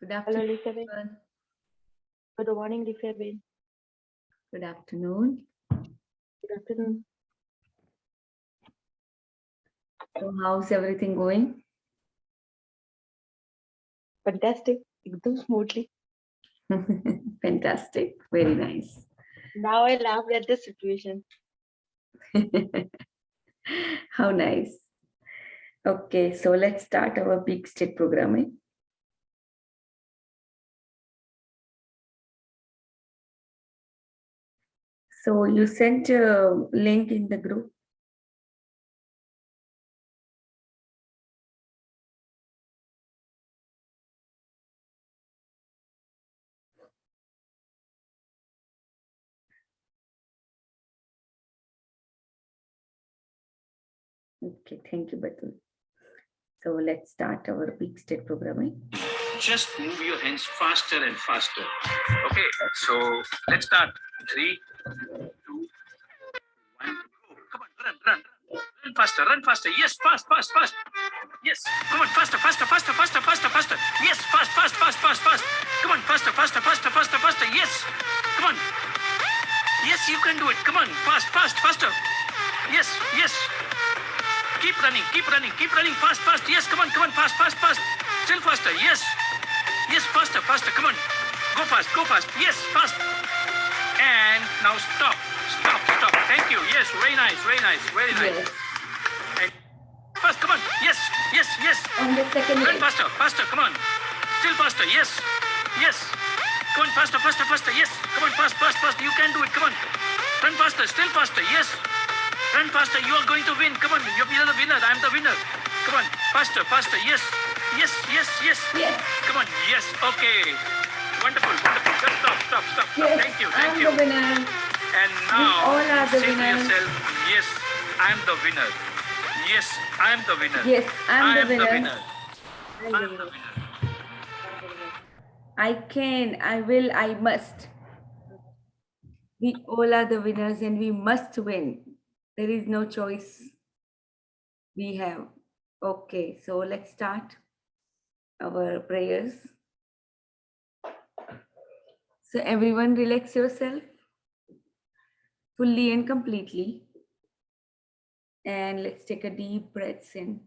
Good Hello, afternoon, Elizabeth. everyone. Good morning, Elizabeth. Good afternoon. Good afternoon. So, how's everything going? Fantastic. Ekdam smoothly. Fantastic. Very nice. Now I laugh at the situation. How nice. Okay, so let's start our big state programming. So, you sent a link in the group. Okay, thank you, Batul. So, let's start our big state programming. Just move your hands faster and faster. Okay, so let's start. 3, 2, 1, go. Come on, run. Run faster, run faster. Yes, fast. Yes, come on, faster. Yes, fast. Come on, faster. Yes, come on. Yes, you can do it. Come on, faster. Yes. Keep running. Fast. Yes, come on, fast. Still faster. Yes, faster. Come on. Go fast. Yes, fast. And now stop. Thank you. Yes, very nice. Very nice. Yes. And fast, come on. Yes. On the second Run leg. faster. Come on. Still faster. Yes. Come on, faster. Yes. Come on, fast. You can do it. Come on. Run faster. Still faster. Yes. Run faster. You are going to win. Come on. You're the winner. I'm the winner. Come on. Faster. Yes. Yes. Come on. Yes. Okay. Wonderful. Just stop. Yes. Thank you. I'm the winner. And now, all are the say to winners. yourself, yes, I'm the winner. Yes, I'm the winner. Yes, I'm the winner. I'm the winner. I can, I will, I must. We all are the winners and we must win. There is no choice we have. Okay, so let's start our prayers. So, everyone, relax yourself fully and completely. And let's take a deep breath in.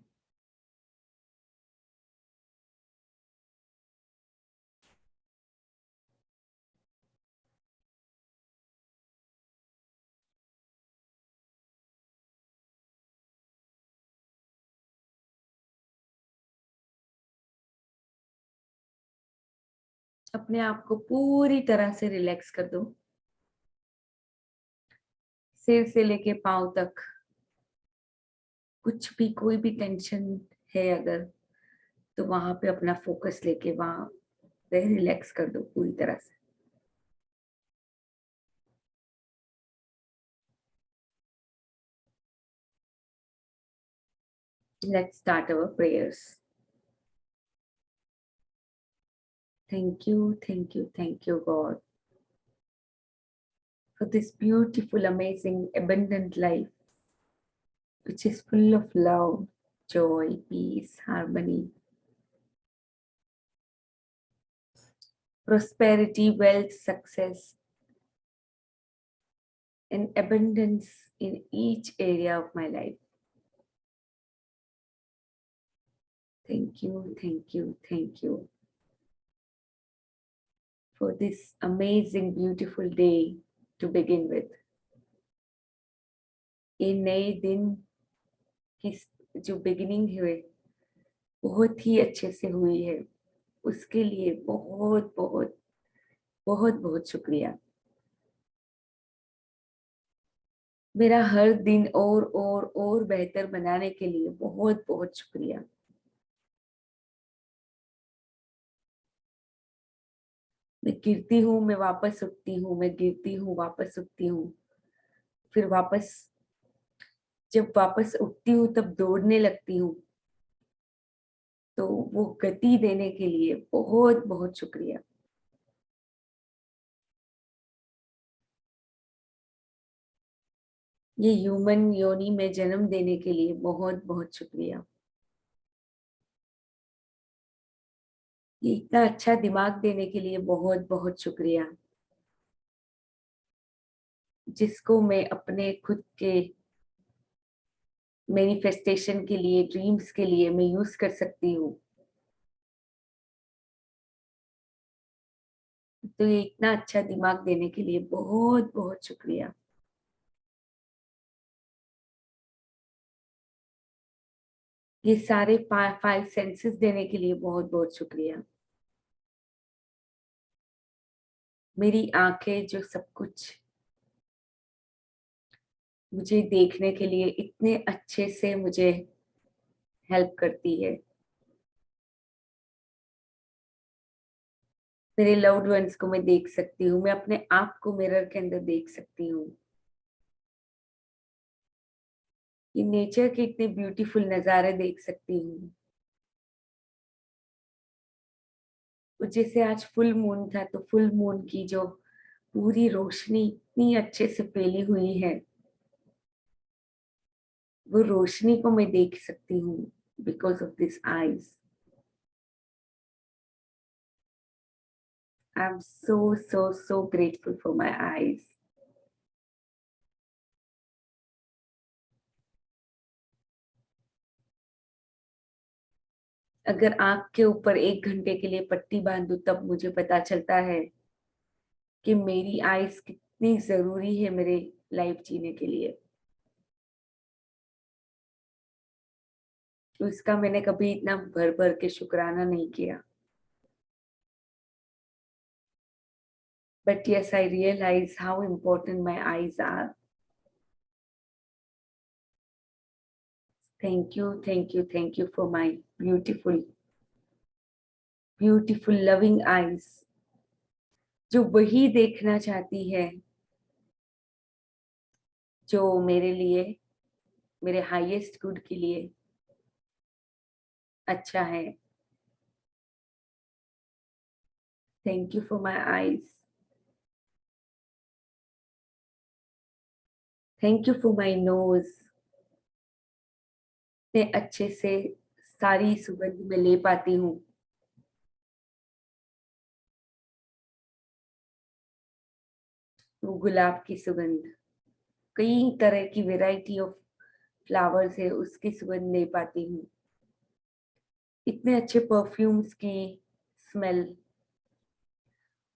अपने आप को पूरी तरह से relax कर दो, सिर से लेके पांव तक कुछ भी कोई भी टेंशन है अगर तो वहां पे अपना फोकस लेके वहां पे रिलैक्स कर दो पूरी तरह से. Let's start our prayers. Thank you, God, for this beautiful, amazing, abundant life, which is full of love, joy, peace, harmony, prosperity, wealth, success, and abundance in each area of my life. Thank you for this amazing, beautiful day to begin with. ये नए दिन की जो beginning हुए बहुत ही अच्छे से हुई है, उसके लिए बहुत बहुत बहुत बहुत शुक्रिया. मेरा हर दिन और बेहतर बनाने के लिए बहुत बहुत शुक्रिया. मैं गिरती हूँ, मैं वापस उठती हूँ, मैं गिरती हूँ, वापस उठती हूँ, फिर वापस जब वापस उठती हूँ तब दौड़ने लगती हूँ. तो वो गति देने के लिए बहुत बहुत शुक्रिया. ये ह्यूमन योनि में जन्म देने के लिए बहुत बहुत शुक्रिया. ये इतना अच्छा दिमाग देने के लिए बहुत बहुत शुक्रिया, जिसको मैं अपने खुद के मैनिफेस्टेशन के लिए, ड्रीम्स के लिए मैं यूज कर सकती हूँ। तो ये इतना अच्छा दिमाग देने के लिए बहुत बहुत शुक्रिया। ये सारे 5 सेंसेस देने के लिए बहुत बहुत शुक्रिया। मेरी आंखें जो सब कुछ मुझे देखने के लिए इतने अच्छे से मुझे हेल्प करती है। मेरे लव्ड वंस को मैं देख सकती हूँ, मैं अपने आप को मिरर के अंदर देख सकती हूँ। ये नेचर के इतने ब्यूटीफुल नजारे देख सकती हूँ। जैसे आज फुल मून था, तो फुल मून की जो पूरी रोशनी इतनी अच्छे से फैली हुई है, वो रोशनी को मैं देख सकती हूँ because of this eyes. I am so grateful for my eyes. अगर आंख के ऊपर 1 घंटे के लिए पट्टी बांधू तब मुझे पता चलता है कि मेरी आईज कितनी जरूरी है मेरे लाइफ जीने के लिए। तो इसका मैंने कभी इतना भर भर के शुक्राना नहीं किया। But yes, I realize how important my eyes are. Thank you for my beautiful, beautiful loving eyes, जो वही देखना चाहती है जो मेरे लिए, मेरे हाईएस्ट गुड के लिए अच्छा है। Thank you for my eyes. Thank you for my knows. इतने अच्छे से सारी सुगंध में ले पाती हूँ। वो गुलाब की सुगंध, कई तरह की वैरायटी ऑफ फ्लावर्स है, उसकी सुगंध ले पाती हूँ। इतने अच्छे परफ्यूम्स की स्मेल,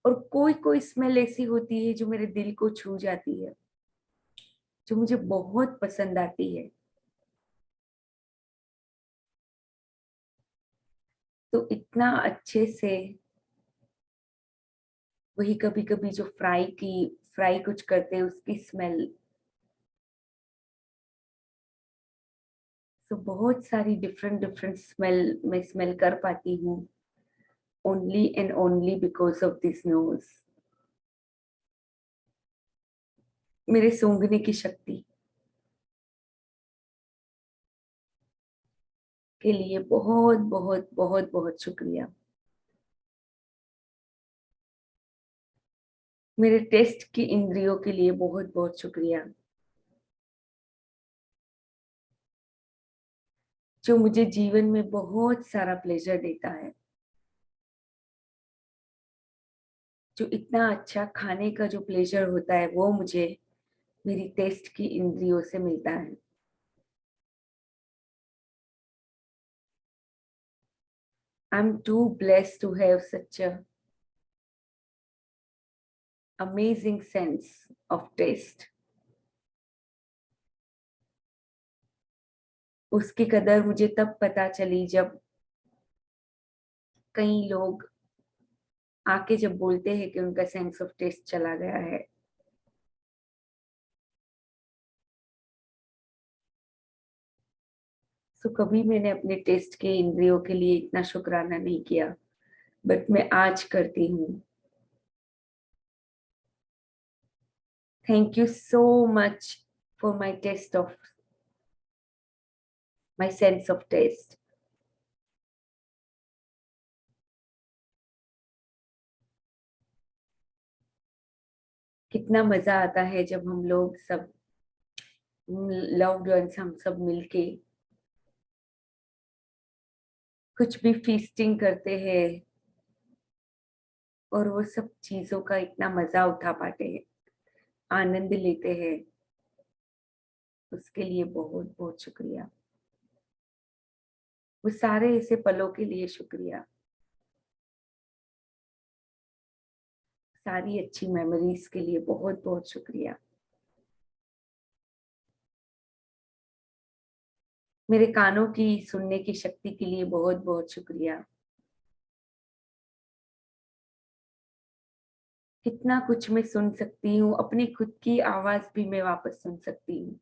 और कोई कोई स्मेल ऐसी होती है जो मेरे दिल को छू जाती है, जो मुझे बहुत पसंद आती है। तो इतना अच्छे से वही कभी कभी जो फ्राई कुछ करते हैं उसकी स्मेल, तो बहुत सारी डिफरेंट डिफरेंट स्मेल मैं स्मेल कर पाती हूँ, only and only because of this knows. मेरे सूंघने की शक्ति के लिए बहुत बहुत बहुत बहुत शुक्रिया। मेरे टेस्ट की इंद्रियों के लिए बहुत बहुत शुक्रिया, जो मुझे जीवन में बहुत सारा प्लेजर देता है। जो इतना अच्छा खाने का जो प्लेजर होता है वो मुझे मेरी टेस्ट की इंद्रियों से मिलता है। I'm too blessed to have such a amazing sense of taste. उसकी कदर मुझे तब पता चली जब कई लोग आके जब बोलते हैं कि उनका सेंस ऑफ टेस्ट चला गया है। तो कभी मैंने अपने टेस्ट के इंद्रियों के लिए इतना शुक्राना नहीं किया, बट मैं आज करती हूँ। Thank you so much for my taste of my sense of taste. कितना मजा आता है जब हम लोग सब लव्ड वंस हम सब मिलके कुछ भी फीस्टिंग करते हैं, और वो सब चीजों का इतना मजा उठा पाते हैं, आनंद लेते हैं, उसके लिए बहुत बहुत शुक्रिया। वो सारे ऐसे पलों के लिए शुक्रिया, सारी अच्छी मेमोरीज के लिए बहुत बहुत शुक्रिया। मेरे कानों की सुनने की शक्ति के लिए बहुत बहुत शुक्रिया। कितना कुछ मैं सुन सकती हूँ, अपनी खुद की आवाज भी मैं वापस सुन सकती हूँ।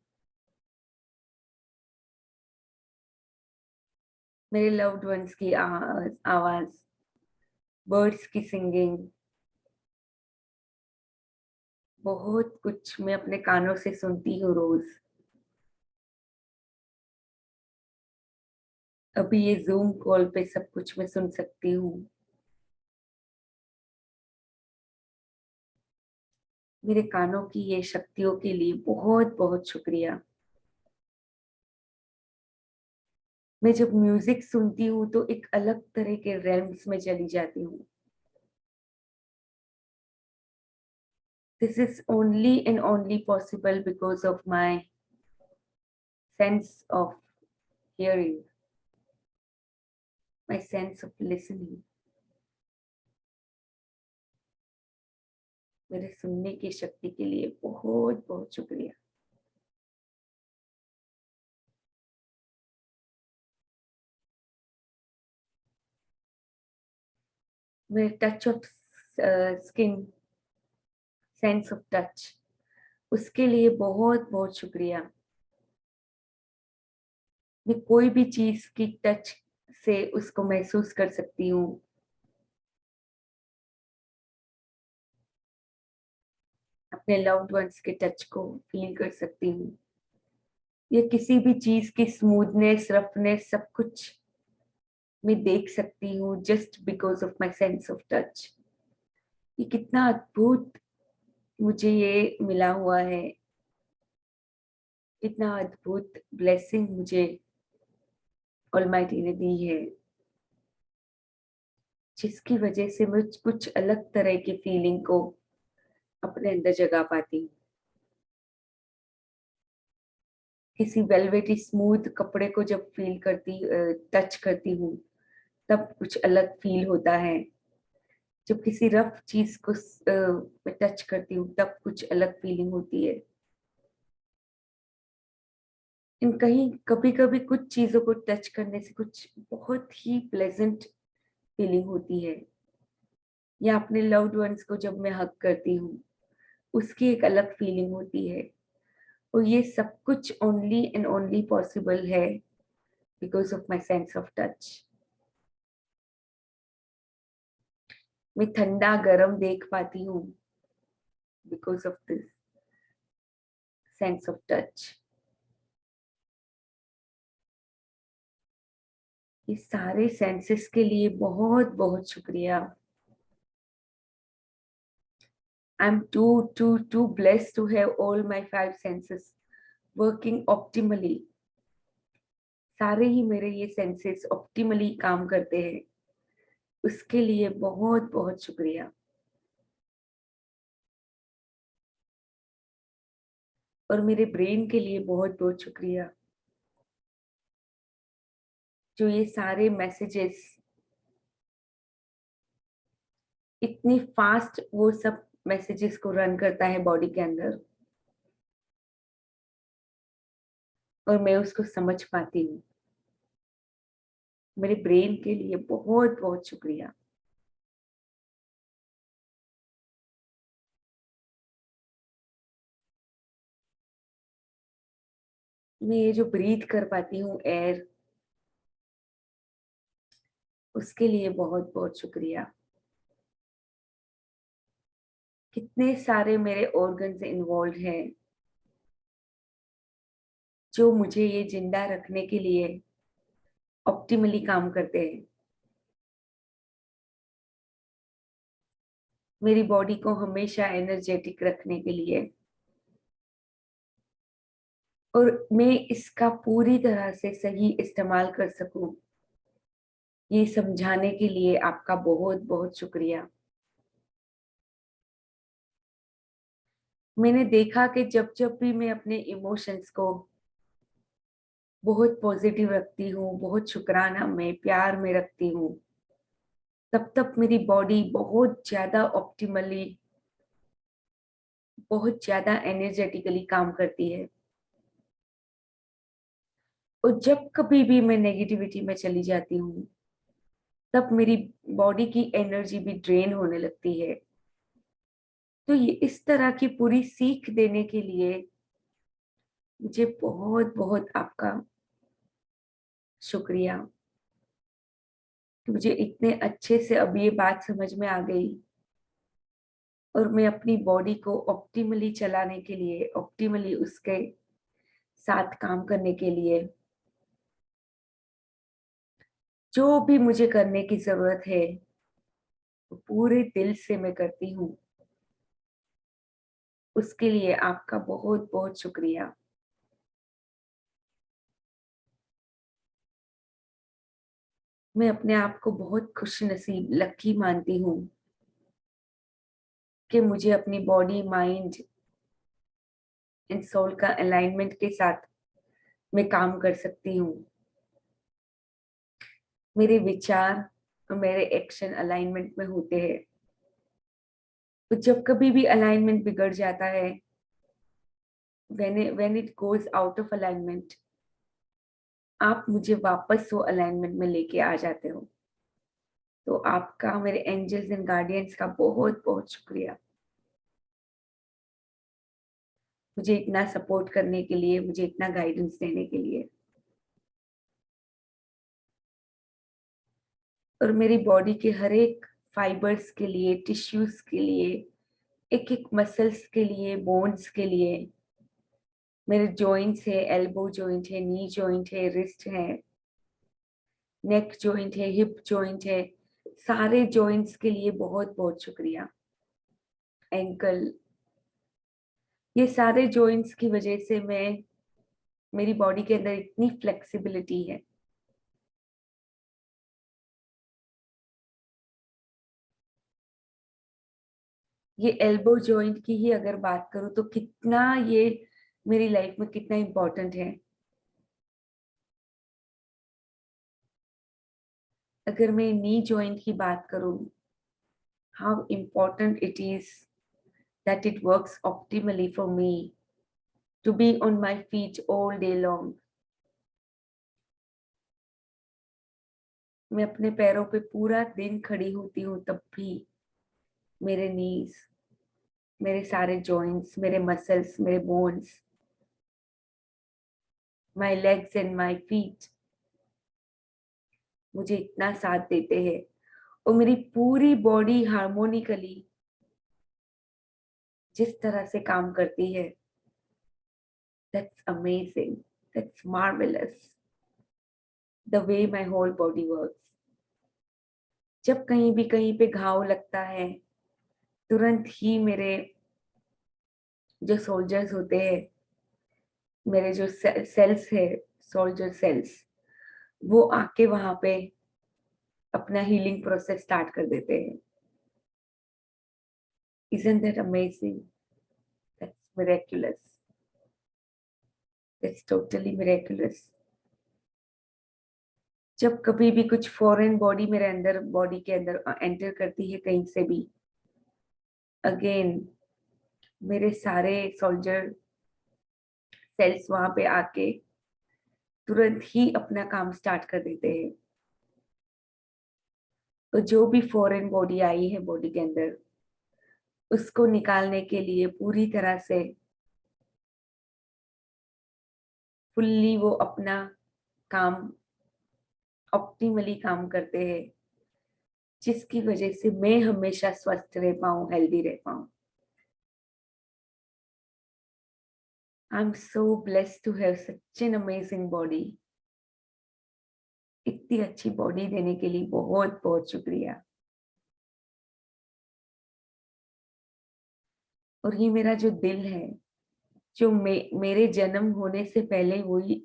मेरे लव्ड वंस की आवाज, बर्ड्स की सिंगिंग, बहुत कुछ मैं अपने कानों से सुनती हूँ रोज। अभी ये जूम कॉल पे सब कुछ मैं सुन सकती हूँ। मेरे कानों की ये शक्तियों के लिए बहुत बहुत शुक्रिया। मैं जब म्यूजिक सुनती हूँ तो एक अलग तरह के रेल्म्स में चली जाती हूँ। This is only and only possible because of my sense of hearing, my sense of listening. मेरे सुनने की शक्ति के लिए बहुत बहुत शुक्रिया। मेरे touch of skin, sense of touch, उसके लिए बहुत बहुत शुक्रिया। मैं कोई भी चीज की टच से उसको महसूस कर सकती हूँ। अपने लव्ड वंस के टच को फील कर सकती हूँ। ये किसी भी चीज की स्मूथनेस, रफनेस, सब कुछ मैं देख सकती हूँ just because of my sense of touch. ये कितना अद्भुत मुझे ये मिला हुआ है, इतना अद्भुत ब्लेसिंग मुझे ऑलमाइटी ने दी है, जिसकी वजह से मैं कुछ अलग तरह की फीलिंग को अपने अंदर जगा पाती हूँ। किसी वेलवेटी स्मूथ कपड़े को जब फील करती, टच करती हूँ, तब कुछ अलग फील होता है। जब किसी रफ चीज को मैं टच करती हूँ तब कुछ अलग फीलिंग होती है। इन कहीं कभी कभी कुछ चीजों को टच करने से कुछ बहुत ही प्लेजेंट फीलिंग होती है, या अपने लव्ड वंस को जब मैं हग करती हूँ उसकी एक अलग फीलिंग होती है। और ये सब कुछ ओनली एंड ओनली पॉसिबल है because of my sense of touch. मैं ठंडा गरम देख पाती हूँ because of this sense of touch. ये सारे सेंसेस के लिए बहुत बहुत शुक्रिया। I'm too blessed to have all my 5 senses working optimally. सारे ही मेरे ये सेंसेस ऑप्टिमली काम करते हैं, उसके लिए बहुत बहुत शुक्रिया। और मेरे ब्रेन के लिए बहुत बहुत शुक्रिया, जो ये सारे मैसेजेस इतनी फास्ट वो सब मैसेजेस को रन करता है बॉडी के अंदर, और मैं उसको समझ पाती हूँ। मेरे ब्रेन के लिए बहुत बहुत शुक्रिया। मैं ये जो ब्रीथ कर पाती हूँ एयर, उसके लिए बहुत बहुत शुक्रिया। कितने सारे मेरे ऑर्गन्स इन्वॉल्व हैं जो मुझे ये जिंदा रखने के लिए ऑप्टिमली काम करते हैं। मेरी बॉडी को हमेशा एनर्जेटिक रखने के लिए, और मैं इसका पूरी तरह से सही इस्तेमाल कर सकूं, ये समझाने के लिए आपका बहुत बहुत शुक्रिया। मैंने देखा कि जब जब भी मैं अपने इमोशंस को बहुत पॉजिटिव रखती हूँ, बहुत शुक्राना में, प्यार में रखती हूँ, तब तब मेरी बॉडी बहुत ज्यादा ऑप्टिमली, बहुत ज्यादा एनर्जेटिकली काम करती है। और जब कभी भी मैं नेगेटिविटी में चली जाती हूँ, तब मेरी बॉडी की एनर्जी भी ड्रेन होने लगती है। तो ये इस तरह की पूरी सीख देने के लिए मुझे बहुत बहुत आपका शुक्रिया कि मुझे इतने अच्छे से अब ये बात समझ में आ गई, और मैं अपनी बॉडी को ऑप्टिमली चलाने के लिए, ऑप्टिमली उसके साथ काम करने के लिए जो भी मुझे करने की जरूरत है, वो पूरे दिल से मैं करती हूँ। उसके लिए आपका बहुत बहुत शुक्रिया। मैं अपने आप को बहुत खुश नसीब, लकी मानती हूँ कि मुझे अपनी बॉडी, माइंड एंड सोल का अलाइनमेंट के साथ मैं काम कर सकती हूँ। मेरे विचार और मेरे एक्शन अलाइनमेंट में होते हैं। तो जब कभी भी अलाइनमेंट बिगड़ जाता है, when it goes out of alignment, आप मुझे वापस वो अलाइनमेंट में लेके आ जाते हो। तो आपका, मेरे एंजल्स एंड गार्डियंस का बहुत बहुत शुक्रिया, मुझे इतना सपोर्ट करने के लिए, मुझे इतना गाइडेंस देने के लिए। और मेरी बॉडी के हर एक फाइबर्स के लिए, टिश्यूज के लिए, एक एक मसल्स के लिए, बोन्स के लिए, मेरे जॉइंट्स है, एल्बो जॉइंट है, नी जॉइंट है, रिस्ट है, नेक जॉइंट है, हिप जॉइंट है, सारे जॉइंट्स के लिए बहुत बहुत शुक्रिया। एंकल, ये सारे जॉइंट्स की वजह से मेरी बॉडी के अंदर इतनी फ्लेक्सिबिलिटी है। ये एल्बो जॉइंट की ही अगर बात करूं तो कितना ये मेरी लाइफ में कितना इम्पोर्टेंट है। अगर मैं नी जॉइंट की बात करूं, how important it is that it works optimally for me to be on my feet all day long. मैं अपने पैरों पे पूरा दिन खड़ी होती हूँ, तब भी मेरे नीज, मेरे सारे जॉइंट्स, मेरे मसल्स, मेरे bones, my legs and my feet मुझे इतना साथ देते हैं। और मेरी पूरी बॉडी हार्मोनिकली जिस तरह से काम करती है, that's amazing, that's marvellous, the way my whole body works. जब कहीं भी कहीं पे घाव लगता है, तुरंत ही मेरे जो सोल्जर्स होते हैं, मेरे जो सेल्स है, सोल्जर सेल्स, वो आके वहां पे अपना हीलिंग प्रोसेस स्टार्ट कर देते हैं। Isn't that amazing? That's miraculous. That's totally miraculous. जब कभी भी कुछ फॉरेन बॉडी मेरे अंदर, बॉडी के अंदर एंटर करती है कहीं से भी, अगेन मेरे सारे सोल्जर सेल्स वहां पे आके तुरंत ही अपना काम स्टार्ट कर देते हैं। तो जो भी फॉरेन बॉडी आई है बॉडी के अंदर, उसको निकालने के लिए पूरी तरह से फुल्ली वो अपना काम ऑप्टिमली काम करते हैं, जिसकी वजह से मैं हमेशा स्वस्थ रह पाऊं, हेल्दी रह पाऊं। I am so blessed to have such an amazing body. इतनी अच्छी बॉडी देने के लिए बहुत बहुत शुक्रिया। और ये मेरा जो दिल है, जो मेरे जन्म होने से पहले वही,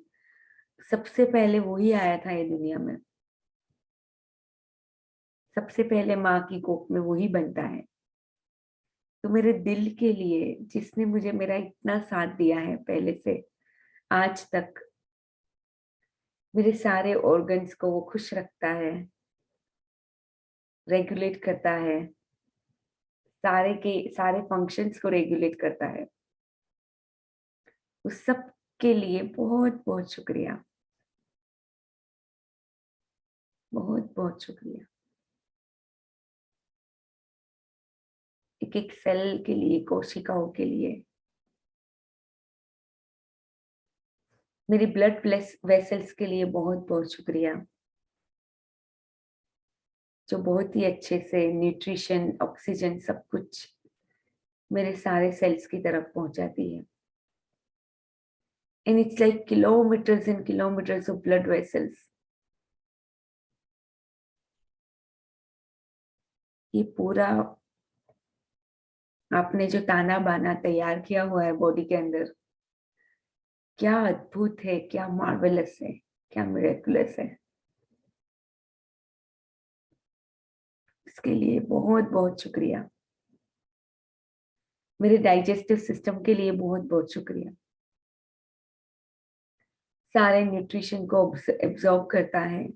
सबसे पहले वही आया था ये दुनिया में। सबसे पहले माँ की कोख में वही बनता है। तो मेरे दिल के लिए, जिसने मुझे मेरा इतना साथ दिया है पहले से आज तक, मेरे सारे ऑर्गन्स को वो खुश रखता है, रेगुलेट करता है, सारे के सारे फंक्शंस को रेगुलेट करता है, उस सब के लिए बहुत बहुत शुक्रिया, बहुत बहुत शुक्रिया। एक एक सेल के लिए, कोशिकाओं के लिए, मेरी ब्लड वेसल्स के लिए बहुत बहुत शुक्रिया, जो बहुत ही अच्छे से न्यूट्रिशन, ऑक्सीजन सब कुछ मेरे सारे सेल्स की तरफ पहुंचाती है। And it's like kilometers and kilometers of blood vessels. ये पूरा आपने जो ताना बाना तैयार किया हुआ है बॉडी के अंदर, क्या अद्भुत है, क्या मार्वेलस है, क्या मिरेकुलस है। इसके लिए बहुत बहुत शुक्रिया। मेरे डाइजेस्टिव सिस्टम के लिए बहुत बहुत शुक्रिया। सारे न्यूट्रिशन को एब्जॉर्ब करता है,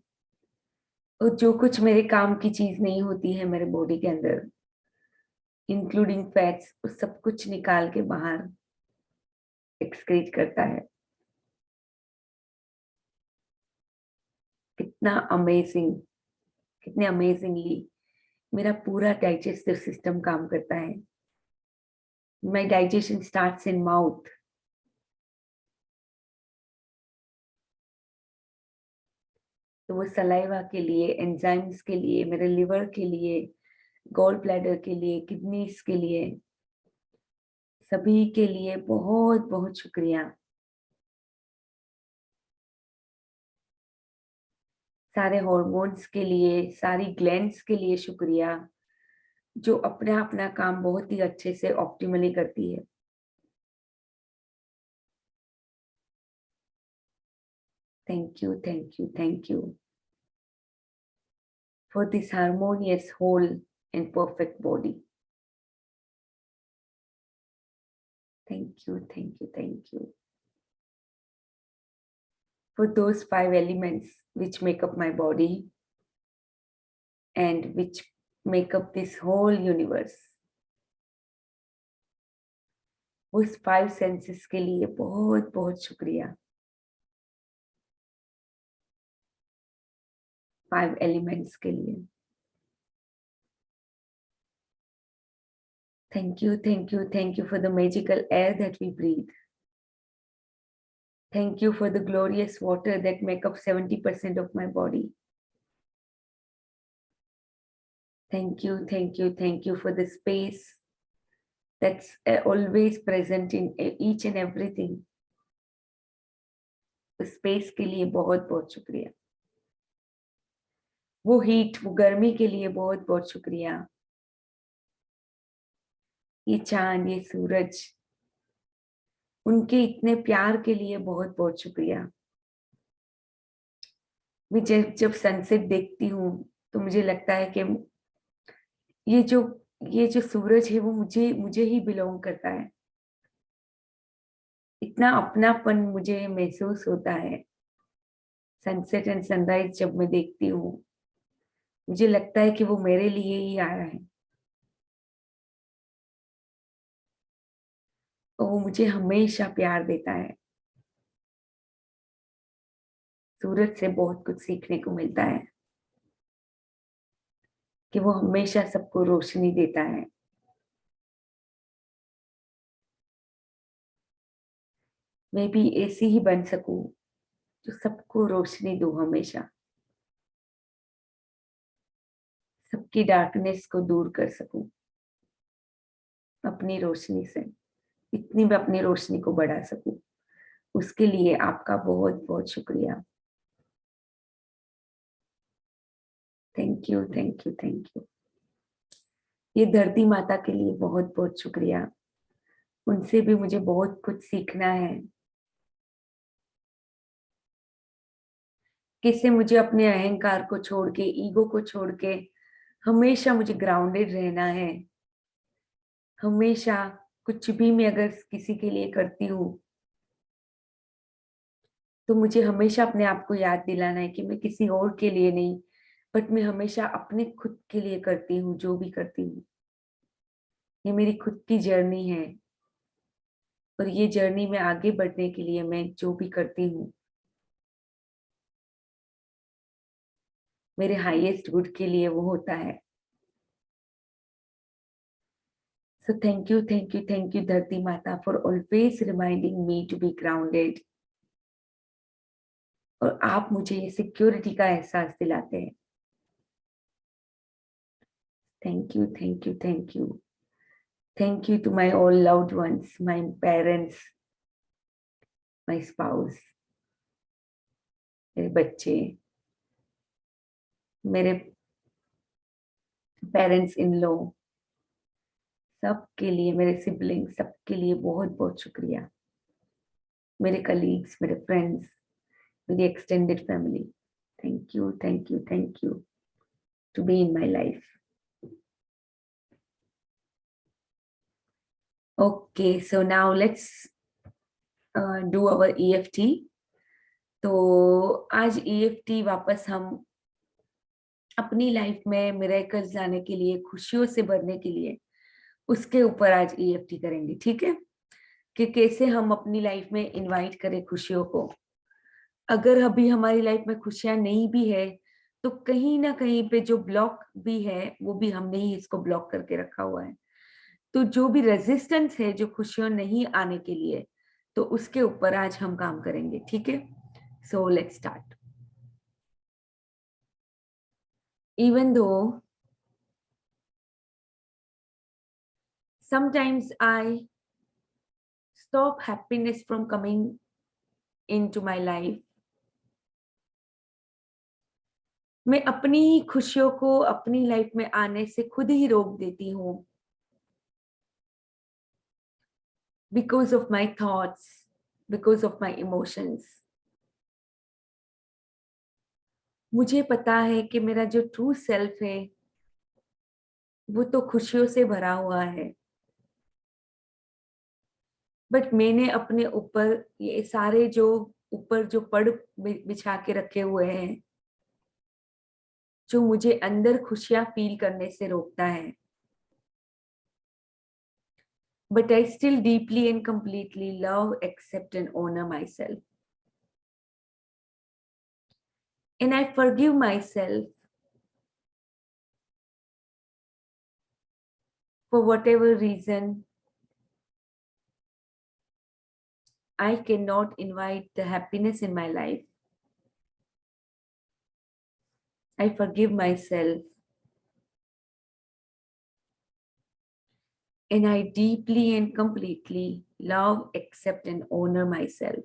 और जो कुछ मेरे काम की चीज नहीं होती है मेरे बॉडी के अंदर, इंक्लूडिंग फैट्स, उस सब कुछ निकाल के बाहर एक्सक्रीट करता है। कितना अमेजिंग, कितने अमेजिंगली मेरा पूरा डाइजेस्टिव सिस्टम काम करता है। My digestion starts in mouth. तो वो सलाइवा के लिए, एंजाइम्स के लिए, मेरे लिवर के लिए, गॉल ब्लैडर के लिए, किडनीज के लिए, सभी के लिए बहुत बहुत शुक्रिया। सारे हॉर्मोन्स के लिए, सारी ग्लैंड्स के लिए शुक्रिया, जो अपना अपना काम बहुत ही अच्छे से ऑप्टिमली करती है। Thank you, thank you, thank you for this harmonious, whole and perfect body. Thank you, thank you, thank you for those 5 elements which make up my body and which make up this whole universe. उस 5 senses के लिए बहुत बहुत शुक्रिया। 5 elements के लिए thank you, thank you, thank you for the magical air that we breathe. Thank you for the glorious water that make up 70% of my body. Thank you, thank you, thank you for the space that's always present in each and everything. Space के लिए बहुत बहुत शुक्रिया। वो heat, वो गर्मी के लिए बहुत बहुत शुक्रिया। ये चांद, ये सूरज, उनके इतने प्यार के लिए बहुत बहुत शुक्रिया। मैं जब सनसेट देखती हूँ तो मुझे लगता है कि ये जो सूरज है वो मुझे ही बिलोंग करता है। इतना अपनापन मुझे महसूस होता है सनसेट एंड सनराइज जब मैं देखती हूँ। मुझे लगता है कि वो मेरे लिए ही आया है, और वो मुझे हमेशा प्यार देता है। सूरज से बहुत कुछ सीखने को मिलता है कि वो हमेशा सबको रोशनी देता है। मैं भी ऐसी ही बन सकूं जो सबको रोशनी दूं, हमेशा सबकी डार्कनेस को दूर कर सकूं अपनी रोशनी से, इतनी मैं अपनी रोशनी को बढ़ा सकूं। उसके लिए आपका बहुत बहुत शुक्रिया। Thank you, thank you, thank you. ये धरती माता के लिए बहुत बहुत शुक्रिया। उनसे भी मुझे बहुत कुछ सीखना है। कैसे मुझे अपने अहंकार को छोड़ के, ईगो को छोड़ के हमेशा मुझे ग्राउंडेड रहना है, हमेशा कुछ भी मैं अगर किसी के लिए करती हूँ तो मुझे हमेशा अपने आप को याद दिलाना है कि मैं किसी और के लिए नहीं, बट मैं हमेशा अपने खुद के लिए करती हूँ जो भी करती हूँ। ये मेरी खुद की जर्नी है और ये जर्नी में आगे बढ़ने के लिए मैं जो भी करती हूँ मेरे हाईएस्ट गुड के लिए वो होता है। So thank you धरती माता for always reminding me to be grounded। और आप मुझे ये सिक्योरिटी का एहसास दिलाते हैं। Thank you thank you thank you thank you to my all loved ones, my parents, my spouse, मेरे बच्चे, मेरे पेरेंट्स इन लॉ, सबके लिए, मेरे सिबलिंग सबके लिए बहुत बहुत शुक्रिया। मेरे कलीग्स, मेरे फ्रेंड्स, मेरी extended family, thank you thank you thank you to be in my life. Okay, so now let's do our EFT। तो आज EFT वापस हम अपनी लाइफ में मिरेकल्स लाने के लिए, खुशियों से भरने के लिए, उसके ऊपर आज EFT करेंगे, ठीक है? कि कैसे हम अपनी लाइफ में इनवाइट करें खुशियों को। अगर अभी हमारी लाइफ में खुशियां नहीं भी है तो कहीं ना कहीं पे जो ब्लॉक भी है वो भी हमने ही इसको ब्लॉक करके रखा हुआ है। तो जो भी रेजिस्टेंस है जो खुशियां नहीं आने के लिए, तो उसके ऊपर आज हम काम करेंगे, ठीक है? सो let's start. Even though sometimes I stop happiness from coming into my life, मैं अपनी ही खुशियों को अपनी लाइफ में आने से खुद ही रोक देती हूँ, because of my thoughts, because of my emotions. मुझे पता है कि मेरा जो ट्रू सेल्फ है वो तो खुशियों से भरा हुआ है, बट मैंने अपने ऊपर ये सारे जो ऊपर जो पड़ बिछा के रखे हुए हैं जो मुझे अंदर खुशियां फील करने से रोकता है। But I still deeply and completely love, accept, and honor myself. And I forgive myself for whatever reason I cannot invite the happiness in my life. I forgive myself. And I deeply and completely love, accept, and honor myself.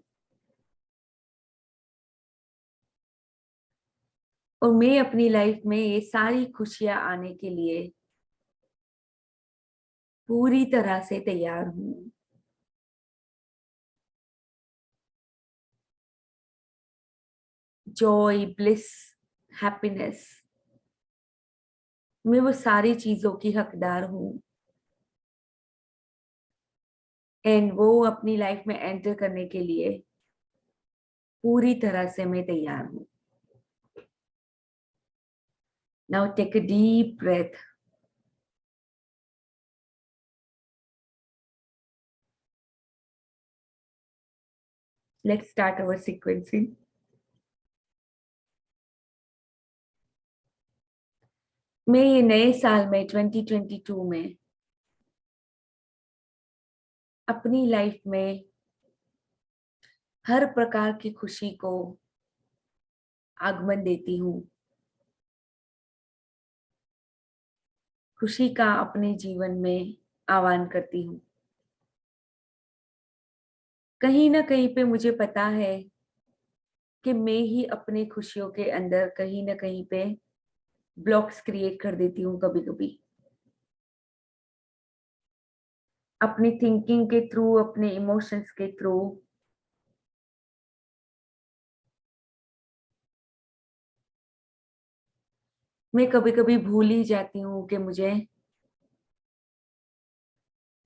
और मैं अपनी life में ये सारी खुशियां आने के लिए पूरी तरह से तैयार हूं। जॉय, ब्लिस, हैप्पीनेस, मैं वो सारी चीजों की हकदार हूं। एंड वो अपनी लाइफ में एंटर करने के लिए पूरी तरह से मैं तैयार हूं। Now take a deep breath. Let's start our sequencing. मैं ये नए साल में 2022 में अपनी लाइफ में हर प्रकार की खुशी को आगमन देती हूँ, खुशी का अपने जीवन में आह्वान करती हूँ। कहीं ना कहीं पे मुझे पता है कि मैं ही अपने खुशियों के अंदर कहीं ना कहीं पे ब्लॉक्स क्रिएट कर देती हूँ कभी कभी, अपनी थिंकिंग के थ्रू, अपने इमोशंस के थ्रू। मैं कभी कभी भूल ही जाती हूँ कि मुझे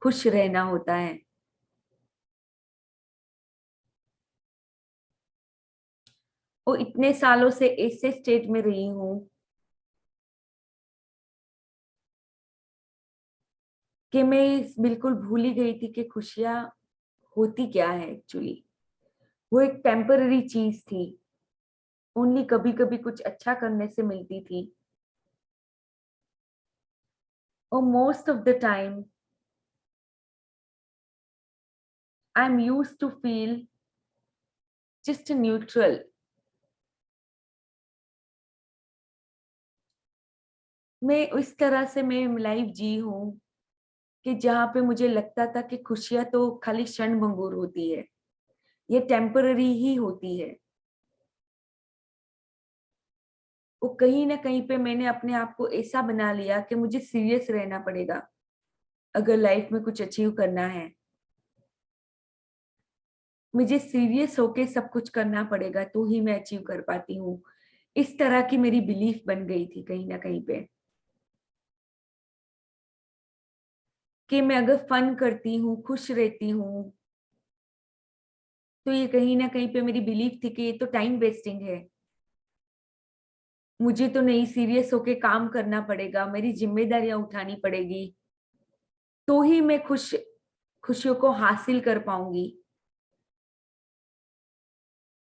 खुश रहना होता है। और इतने सालों से ऐसे स्टेट में रही हूं कि मैं बिल्कुल भूल ही गई थी कि खुशियां होती क्या है एक्चुअली। वो एक टेम्पररी चीज थी, ओनली कभी कभी कुछ अच्छा करने से मिलती थी। और most of the time I am used to feel just neutral. मैं इस तरह से मैं लाइफ जी हूं कि जहां पे मुझे लगता था कि खुशियां तो खाली क्षण भंगुर होती है, ये टेम्पररी ही होती है। वो कहीं ना कहीं पे मैंने अपने आप को ऐसा बना लिया कि मुझे सीरियस रहना पड़ेगा अगर लाइफ में कुछ अचीव करना है। मुझे सीरियस होके सब कुछ करना पड़ेगा तो ही मैं अचीव कर पाती हूँ। इस तरह की मेरी बिलीफ बन गई थी कहीं ना कहीं पे कि मैं अगर फन करती हूँ, खुश रहती हूँ, तो ये कहीं ना कहीं पे मेरी बिलीफ थी कि ये तो टाइम वेस्टिंग है। मुझे तो नहीं सीरियस होके काम करना पड़ेगा, मेरी जिम्मेदारियां उठानी पड़ेगी, तो ही मैं खुशियों को हासिल कर पाऊंगी।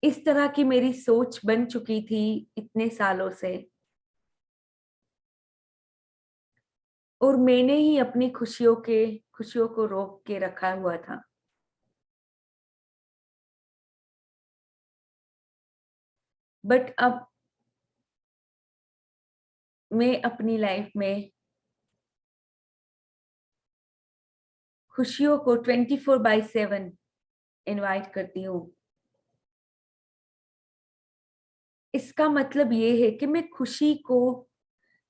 इस तरह की मेरी सोच बन चुकी थी इतने सालों से। और मैंने ही अपनी खुशियों को रोक के रखा हुआ था। बट अब मैं अपनी लाइफ में खुशियों को 24/7 इनवाइट करती हूँ। इसका मतलब ये है कि मैं खुशी को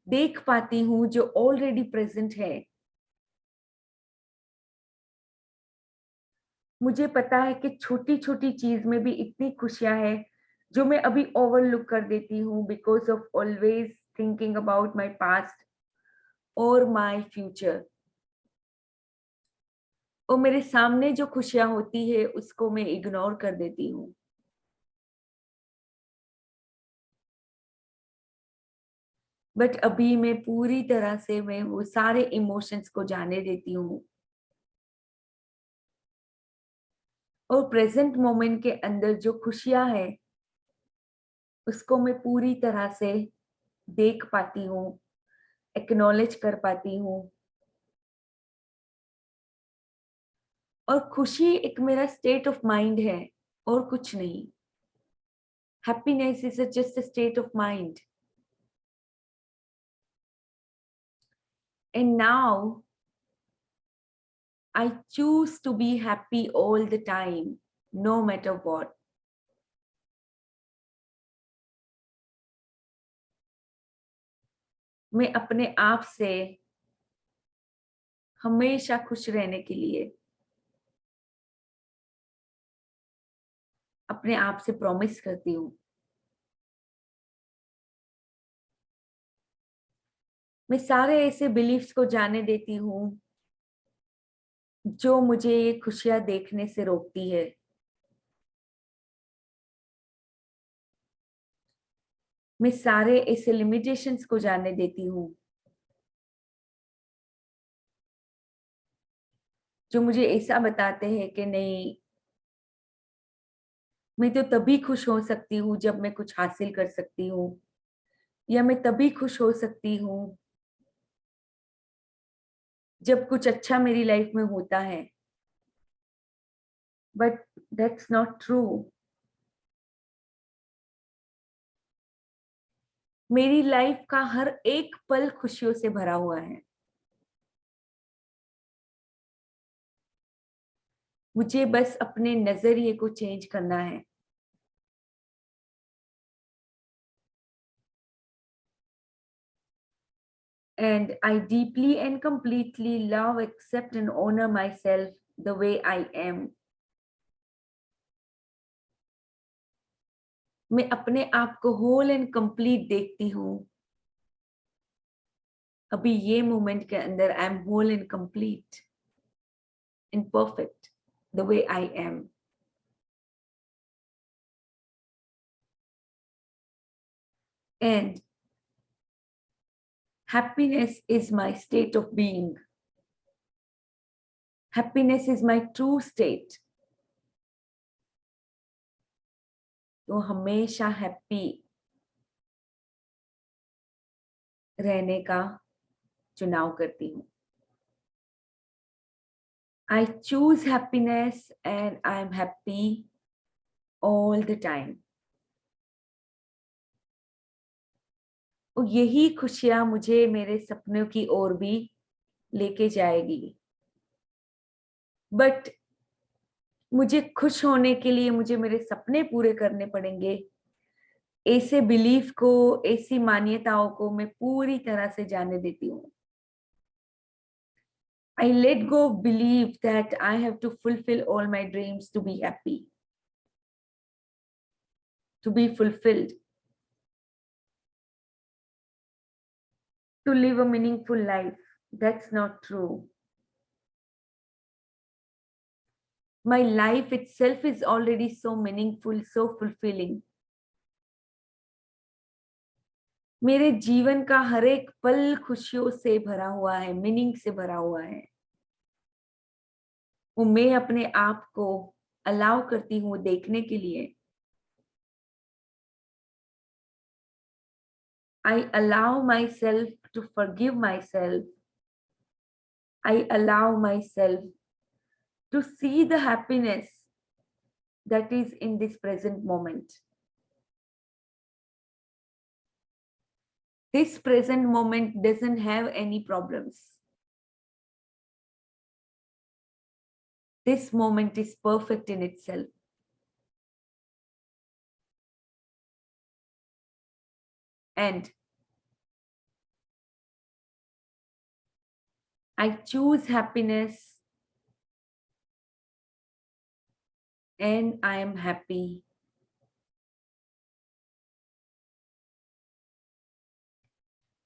देख पाती हूँ जो ऑलरेडी प्रेजेंट है। मुझे पता है कि छोटी छोटी चीज में भी इतनी खुशियां हैं जो मैं अभी ओवरलुक कर देती हूँ because of always thinking about my past और माई फ्यूचर। और मेरे सामने जो खुशियां होती है उसको मैं इग्नोर कर देती हूँ। बट अभी मैं पूरी तरह से मैं वो सारे इमोशंस को जाने देती हूँ और प्रेजेंट मोमेंट के अंदर जो खुशियां है उसको मैं पूरी तरह से देख पाती हूँ, एक्नॉलेज कर पाती हूँ। और खुशी एक मेरा स्टेट ऑफ माइंड है और कुछ नहीं। Happiness is just a state of mind. And now I choose to be happy all the time, no matter what. मैं अपने आप से हमेशा खुश रहने के लिए अपने आप से प्रॉमिस करती हूँ। मैं सारे ऐसे बिलीफ्स को जाने देती हूँ जो मुझे ये खुशियां देखने से रोकती है। मैं सारे ऐसे लिमिटेशंस को जाने देती हूँ जो मुझे ऐसा बताते हैं कि नहीं, मैं तो तभी खुश हो सकती हूँ जब मैं कुछ हासिल कर सकती हूँ, या मैं तभी खुश हो सकती हूँ जब कुछ अच्छा मेरी लाइफ में होता है। But that's not true. मेरी लाइफ का हर एक पल खुशियों से भरा हुआ है। मुझे बस अपने नजरिए को चेंज करना है। And I deeply and completely love, accept and honor myself the way I am. मैं अपने आप को होल एंड कंप्लीट देखती हूँ। अभी ये मोमेंट के अंदर I am whole and complete. and perfect the way I am. And happiness is my state of being. Happiness is my true state. तो हमेशा हैप्पी रहने का चुनाव करती हूँ. I choose happiness and I am happy all the time. और यही खुशियां मुझे मेरे सपनों की ओर भी लेके जाएगी. बट मुझे खुश होने के लिए मुझे मेरे सपने पूरे करने पड़ेंगे. ऐसे बिलीफ को, ऐसी मान्यताओं को मैं पूरी तरह से जाने देती हूँ. I let go of belief that I have to fulfill all my dreams to be happy, to be fulfilled, to live a meaningful life. That's not true. My life itself is already so meaningful, so fulfilling. मेरे जीवन का हर एक पल खुशियों से भरा हुआ है, मीनिंग से भरा हुआ है. वो मैं अपने आप को अलाउ करती हूँ देखने के लिए. I allow myself to forgive myself. I allow myself to see the happiness that is in this present moment. This present moment doesn't have any problems. This moment is perfect in itself. And I choose happiness and I am happy.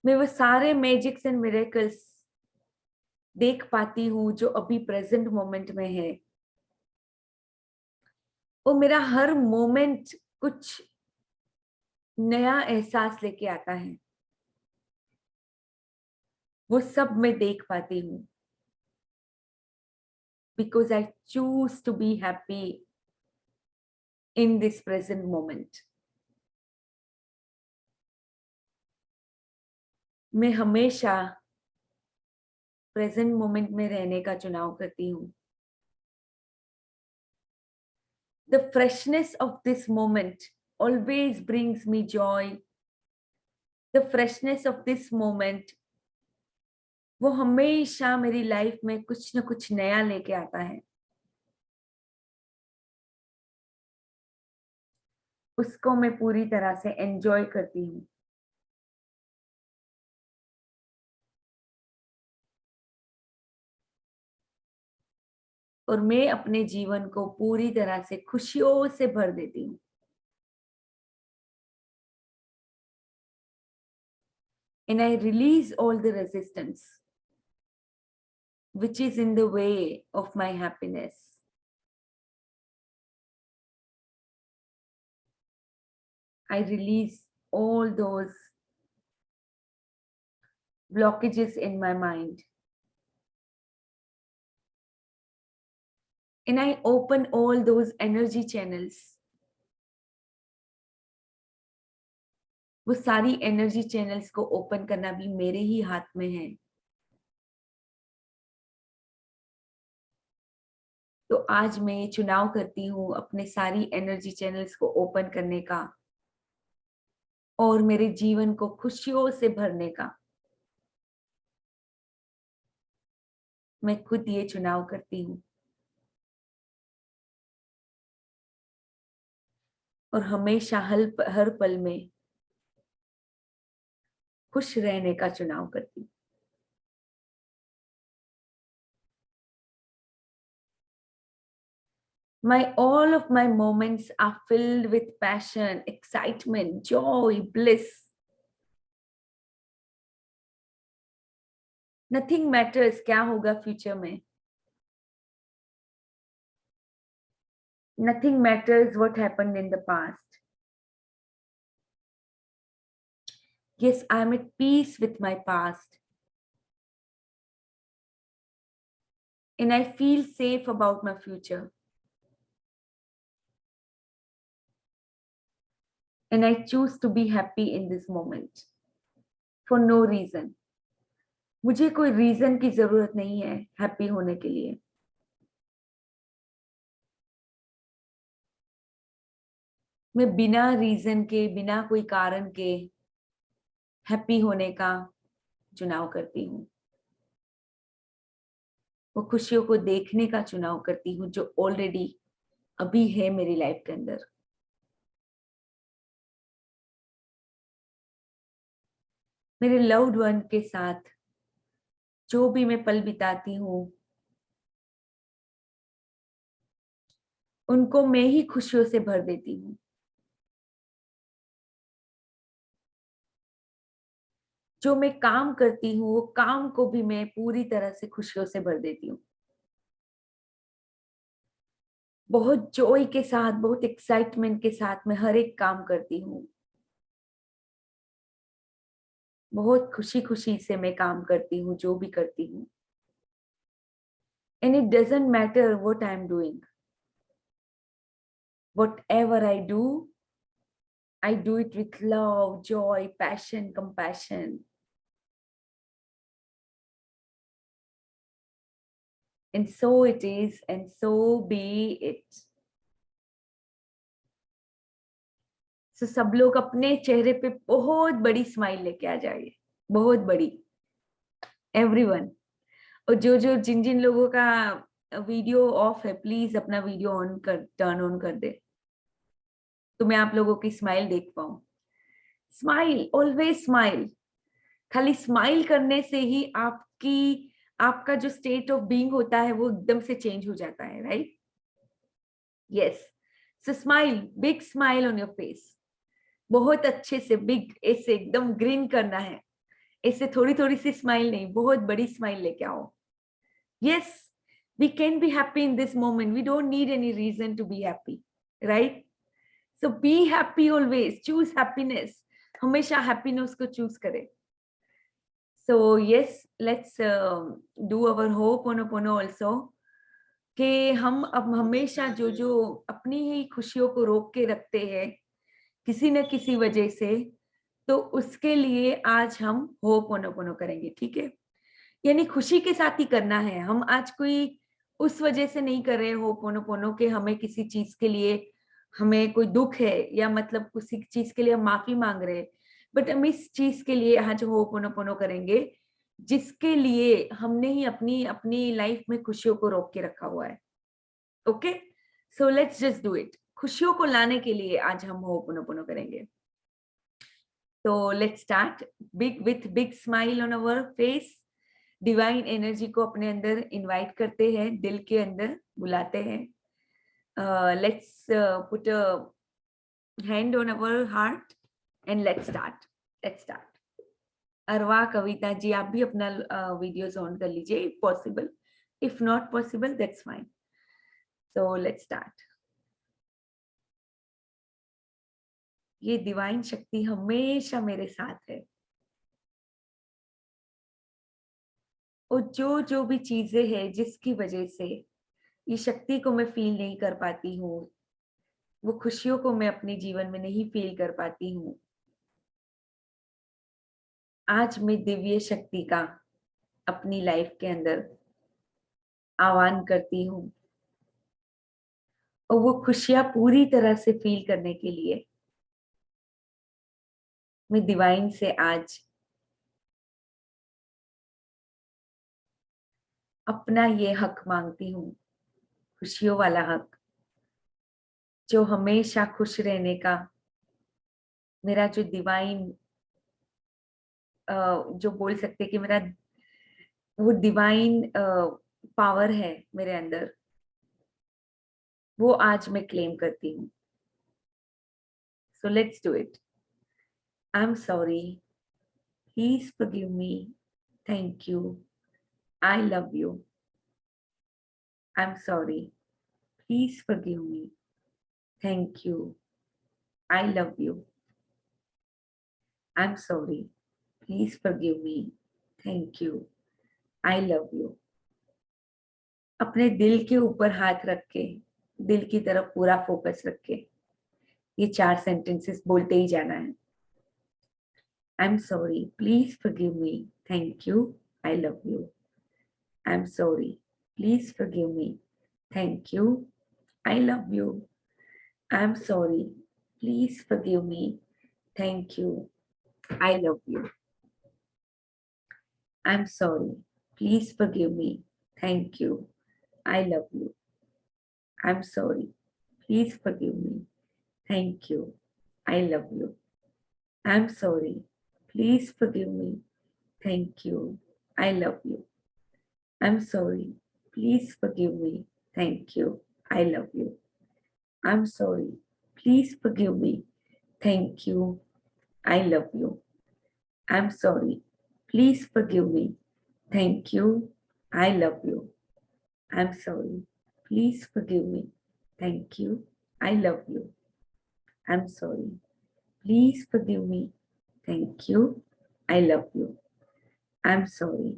मैं वो सारे magics and miracles देख पाती हूँ जो अभी present moment में है. वो मेरा हर मोमेंट कुछ नया एहसास लेके आता है. वो सब मैं देख पाती हूँ. Because I choose to be happy in this present moment. मैं हमेशा प्रेजेंट मोमेंट में रहने का चुनाव करती हूँ. The freshness of this moment always brings me joy. The freshness of this moment वो हमेशा मेरी लाइफ में कुछ ना कुछ नया लेके आता है. उसको मैं पूरी तरह से एंजॉय करती हूँ. और मैं अपने जीवन को पूरी तरह से खुशियों से भर देती हूँ. And I release all the resistance which is in the way of my happiness. I release all those blockages in my mind. And I open all those energy channels. वो सारी एनर्जी चैनल्स को open करना भी मेरे ही हाथ में है. तो आज मैं ये चुनाव करती हूँ अपने सारी एनर्जी चैनल्स को ओपन करने का और मेरे जीवन को खुशियों से भरने का. मैं खुद ये चुनाव करती हूँ. और हमेशा हर पल में खुश रहने का चुनाव करती हूँ. All of my moments are filled with passion, excitement, joy, bliss. Nothing matters क्या होगा फ्यूचर में. Nothing matters what happened in the past. Yes, I am at peace with my past. And I feel safe about my future. And I choose to be happy in this moment for no reason. मुझे कोई reason की जरूरत नहीं है happy होने के लिए. मैं बिना रीजन के, बिना कोई कारण के हैप्पी होने का चुनाव करती हूँ. वो खुशियों को देखने का चुनाव करती हूँ जो ऑलरेडी अभी है मेरी लाइफ के अंदर. मेरे लव्ड वन के साथ जो भी मैं पल बिताती हूँ उनको मैं ही खुशियों से भर देती हूँ. जो मैं काम करती हूँ वो काम को भी मैं पूरी तरह से खुशियों से भर देती हूँ. बहुत जॉय के साथ, बहुत एक्साइटमेंट के साथ मैं हर एक काम करती हूँ. बहुत खुशी खुशी से मैं काम करती हूँ जो भी करती हूँ. And it doesn't matter what I'm doing. Whatever I do it with love, joy, passion, compassion. And so it is, and so be it. So सब लोग अपने चेहरे पे बहुत बड़ी स्माइल लेके आ जाइए, बहुत बड़ी. Everyone. और जिन जिन लोगों का वीडियो ऑफ है प्लीज अपना वीडियो टर्न ऑन कर दे तो मैं आप लोगों की स्माइल देख पाऊं. Smile, always smile. खाली स्माइल करने से ही आपका जो स्टेट ऑफ बीइंग होता है वो एकदम से चेंज हो जाता है, right? Yes. So smile, big smile on your face. बहुत अच्छे से बिग, ऐसे एकदम ग्रीन करना है. ऐसे थोड़ी थोड़ी सी स्माइल नहीं, बहुत बड़ी स्माइल लेके आओ. Yes, we can be happy in this moment. We don't need any reason to be happy, right? So be happy always. Choose happiness. हमेशा happiness को choose करें. So yes, let's do our Ho'oponopono also. कि हम अब हमेशा जो अपनी ही खुशियों को रोक के रखते हैं किसी न किसी वजह से, तो उसके लिए आज हम Ho'oponopono करेंगे, ठीक है? यानी खुशी के साथ ही करना है. हम आज कोई उस वजह से नहीं कर रहे Ho'oponopono कि हमें किसी चीज के लिए हमें कोई दुख है या मतलब किसी चीज के लिए हम माफी मांग रहे हैं. बट हम इस चीज के लिए आज Ho'oponopono करेंगे जिसके लिए हमने ही अपनी लाइफ में खुशियों को रोक के रखा हुआ है. Okay, so let's just do it. खुशियों को लाने के लिए आज हम Ho'oponopono करेंगे. तो let's start with big smile on our face. Divine energy को अपने अंदर इनवाइट करते हैं, दिल के अंदर बुलाते हैं. Let's put a hand on our heart and let's start. अरवा, कविता जी, आप भी अपना वीडियोस ऑन कर लीजिए if possible. If not possible that's fine. So let's start. ये डिवाइन शक्ति हमेशा मेरे साथ है. और जो भी चीजें हैं जिसकी वजह से ये शक्ति को मैं फील नहीं कर पाती हूँ, वो खुशियों को मैं अपने जीवन में नहीं फील कर पाती हूँ, आज मैं दिव्य शक्ति का अपनी लाइफ के अंदर आह्वान करती हूँ. और वो खुशियां पूरी तरह से फील करने के लिए मैं डिवाइन से आज अपना ये हक मांगती हूँ, खुशियों वाला हक, जो हमेशा खुश रहने का मेरा जो डिवाइन जो बोल सकते कि मेरा वो डिवाइन पावर है मेरे अंदर, वो आज मैं क्लेम करती हूँ. So let's do it. I am sorry, please forgive me, thank you, I love you. I'm sorry. Please forgive me. Thank you. I love you. I'm sorry. Please forgive me. Thank you. I love you. अपने दिल के ऊपर हाथ रख के, दिल की तरफ पूरा फोकस रख के ये 4 सेंटेंसेस बोलते ही जाना है. I'm sorry. Please forgive me. Thank you. I love you. I'm sorry. Please forgive me. Thank you. I love you. I'm sorry. Please forgive me. Thank you. I love you. I'm sorry. Please forgive me. Thank you. I love you. I'm sorry. Please forgive me. Thank you. I love you. I'm sorry. Please forgive me. Thank you. I love you. I'm sorry. Please forgive me. Thank you. I love you. I'm sorry. Please forgive me. Thank you. I love you. I'm sorry. Please forgive me. Thank you. I love you. I'm sorry. Please forgive me. Thank you. I love you. I'm sorry. Please forgive me. Thank you. I love you. I'm sorry.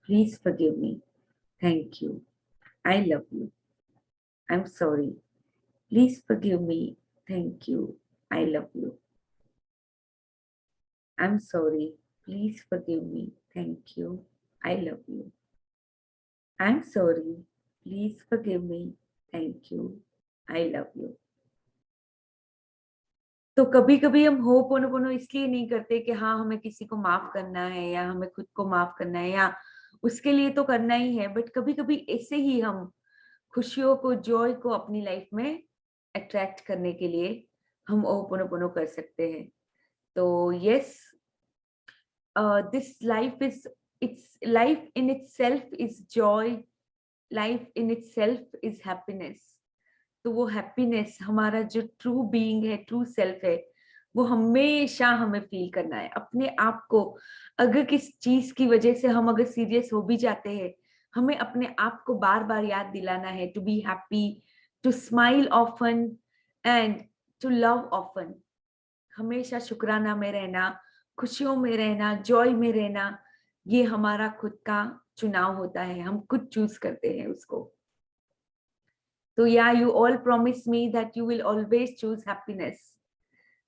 Please forgive me. Thank you. I love you. I'm sorry. Please forgive me. Thank you. I love you. I'm sorry. Please forgive me. Thank you. I love you. I'm sorry. Please forgive me. Thank you. I love you. तो कभी कभी हम ho'oponopono इसलिए नहीं करते कि हाँ हमें किसी को माफ करना है या हमें खुद को माफ करना है या उसके लिए तो करना ही है, बट कभी कभी ऐसे ही हम खुशियों को, जॉय को अपनी लाइफ में अट्रैक्ट करने के लिए हम होपोनोपोनो कर सकते हैं. तो yes, this life is, it's life in itself is Joy, life in itself is happiness. तो वो हैप्पीनेस, हमारा जो ट्रू बीइंग है, ट्रू सेल्फ है, वो हमेशा हमें फील करना है अपने आप को. अगर किस चीज की वजह से हम अगर सीरियस हो भी जाते हैं, हमें अपने आप को बार बार याद दिलाना है to be happy, to smile often and to love often. हमेशा शुक्राना में रहना, खुशियों में रहना, जॉय में रहना, ये हमारा खुद का चुनाव होता है. हम खुद चूज करते हैं उसको. तो या you all promise me that you will always choose happiness.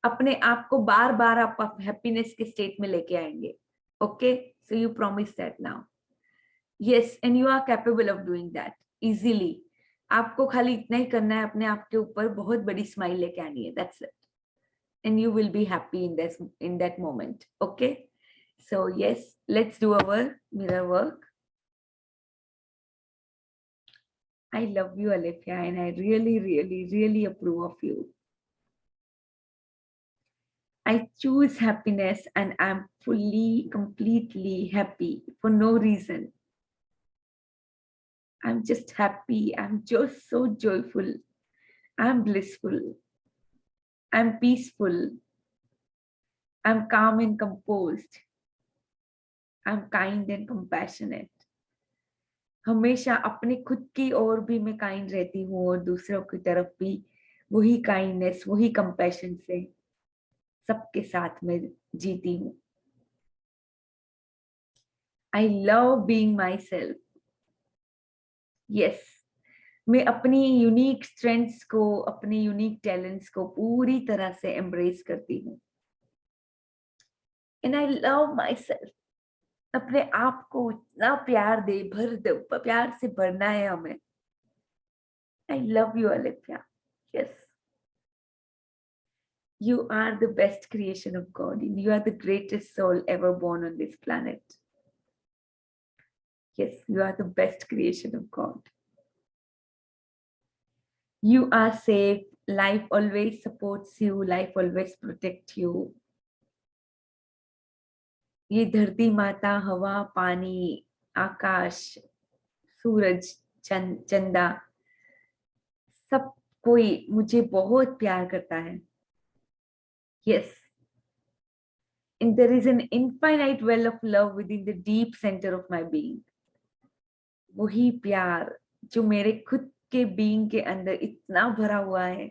अपने आप को बार बार आप हैप्पीनेस के स्टेट में लेके आएंगे. Okay, so you promise that now. Yes, and you are capable of doing that easily. आपको खाली इतना ही करना है, अपने आप के ऊपर बहुत बड़ी स्माइल लेके आनी है. That's it. And you will be happy in that moment. Okay, so yes, let's do our mirror work. I love you, Alethea, and I really approve of you. I choose happiness and I'm fully, completely happy for no reason. I'm just happy. I'm just so joyful. I'm blissful. I'm peaceful. I'm calm and composed. I'm kind and compassionate. हमेशा अपने खुद की ओर भी मैं kind रहती हूँ और दूसरों की तरफ भी वही काइंडनेस, वही कंपैशन से सबके साथ में जीती हूँ. I love being myself. Yes, मैं अपनी यूनिक स्ट्रेंथ्स को, अपनी यूनिक टैलेंट्स को पूरी तरह से एम्ब्रेस करती हूँ. And I love myself. अपने आप को इतना प्यार दे, भर दे, प्यार से भरना है हमें. I love you, Alethea. Yes. You are the best creation of God. You are the greatest soul ever born on this planet. Yes, you are the best creation of God. You are safe. Life always supports you. Life always protects you. ये धरती माता, हवा, पानी, आकाश, सूरज, चंदा, सब कोई मुझे बहुत प्यार करता है. Yes. And there is an infinite well of love within the deep center of my being. वही प्यार जो मेरे खुद के बीइंग के अंदर इतना भरा हुआ है,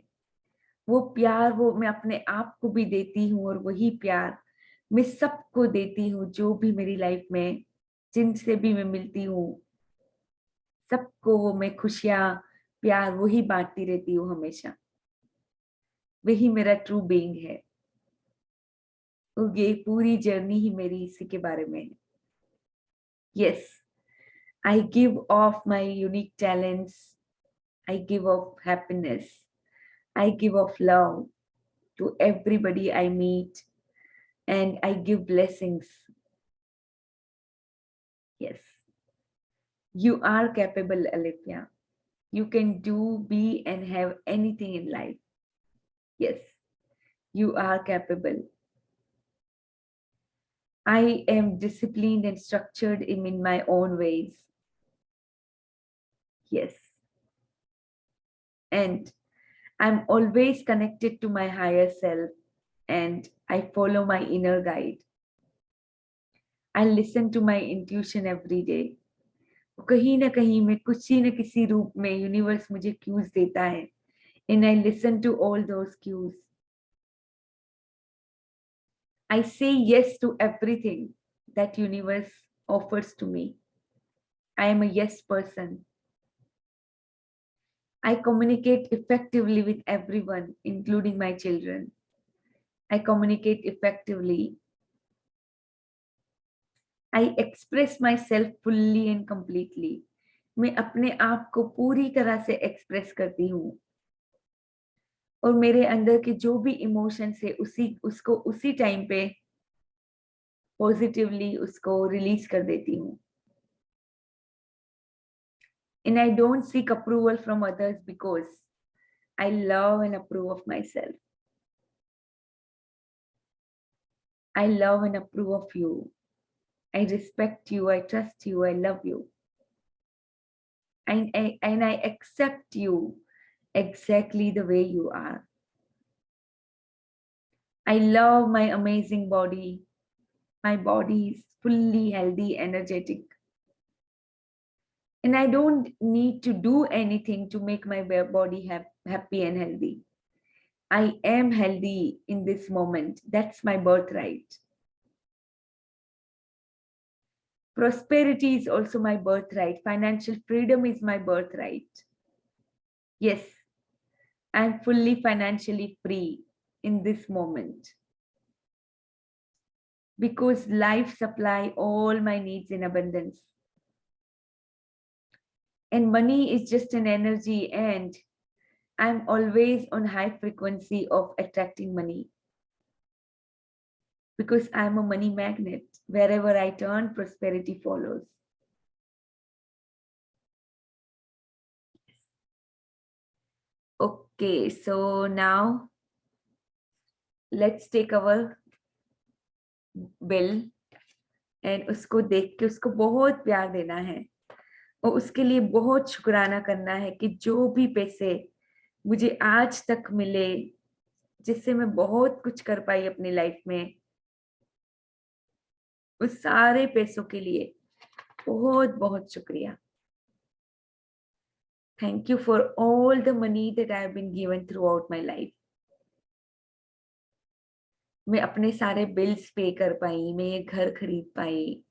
वो प्यार वो मैं अपने आप को भी देती हूँ, और वही प्यार मैं सबको देती हूँ, जो भी मेरी लाइफ में जिनसे भी मैं मिलती हूँ, सबको वो मैं खुशियां प्यार वही बांटती रहती हूँ हमेशा। वही मेरा ट्रू बीइंग है। तो ये पूरी जर्नी ही मेरी इसी के बारे में है। Yes, I give of my unique talents, I give of happiness, I give of love to everybody I meet, and I give blessings. Yes, you are capable, Alithya. You can do, be, and have anything in life. Yes, you are capable. I am disciplined and structured in my own ways. Yes, and I'm always connected to my higher self, and I follow my inner guide. I listen to my intuition every day. कहीं ना कहीं में किसी न किसी रूप में universe मुझे क्यूज देता है, and I listen to all those cues. I say yes to everything that universe offers to me. I am a yes person. I communicate effectively with everyone, including my children. I communicate effectively. I express myself fully and completely. मैं अपने आप को पूरी तरह से express करती हूँ, और मेरे अंदर के जो भी इमोशंस है उसको उसी टाइम पे पॉजिटिवली उसको रिलीज कर देती हूँ. And I don't seek approval from others because I love and approve of myself. I love and approve of you. I respect you, I trust you, I love you. And I accept you exactly the way you are. I love my amazing body. My body is fully healthy, energetic. And I don't need to do anything to make my body happy and healthy. I am healthy in this moment. That's my birthright. Prosperity is also my birthright. Financial freedom is my birthright. Yes, I'm fully financially free in this moment, because life supply all my needs in abundance. And money is just an energy, and I'm always on high frequency of attracting money, because I'm a money magnet. Wherever I turn, prosperity follows. Okay, so now let's take our bill and उसको देख के उसको बहुत प्यार देना है, और उसके लिए बहुत शुक्राना करना है कि जो भी पैसे मुझे आज तक मिले, जिससे मैं बहुत कुछ कर पाई अपनी लाइफ में, उस सारे पैसों के लिए बहुत बहुत शुक्रिया. Thank you for all the money that I have been given throughout my life. मैं अपने सारे बिल्स पे कर पाई, मैं ये घर खरीद पाई,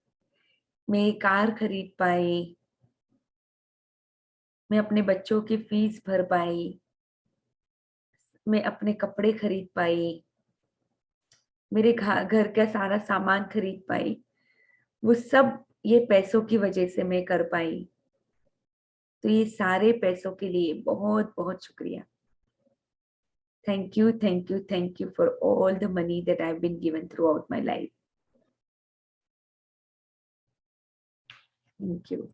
मैं ये कार खरीद पाई, मैं अपने बच्चों की फीस भर पाई, मैं अपने कपड़े खरीद पाई, मेरे घर का सारा सामान खरीद पाई. वो सब ये पैसों की वजह से मैं कर पाई. तो ये सारे पैसों के लिए बहुत बहुत शुक्रिया. Thank you, thank you, thank you for all the money that I've been given throughout my life. Thank you.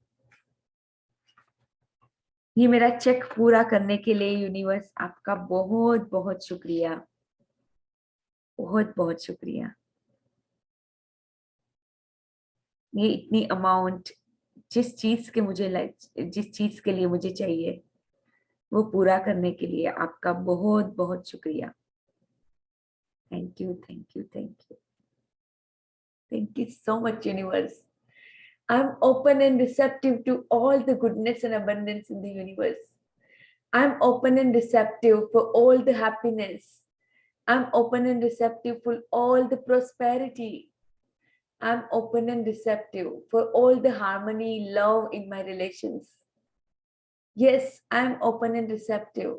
ये मेरा चेक पूरा करने के लिए यूनिवर्स आपका बहुत बहुत शुक्रिया, बहुत बहुत शुक्रिया. ये इतनी अमाउंट जिस चीज के लिए मुझे चाहिए वो पूरा करने के लिए आपका बहुत बहुत शुक्रिया. Thank you, thank you, thank you, thank you so much, universe. I'm open and receptive to all the goodness and abundance in the universe. I'm open and receptive for all the happiness. I'm open and receptive for all the prosperity. I'm open and receptive for all the harmony, love in my relations. Yes, I'm open and receptive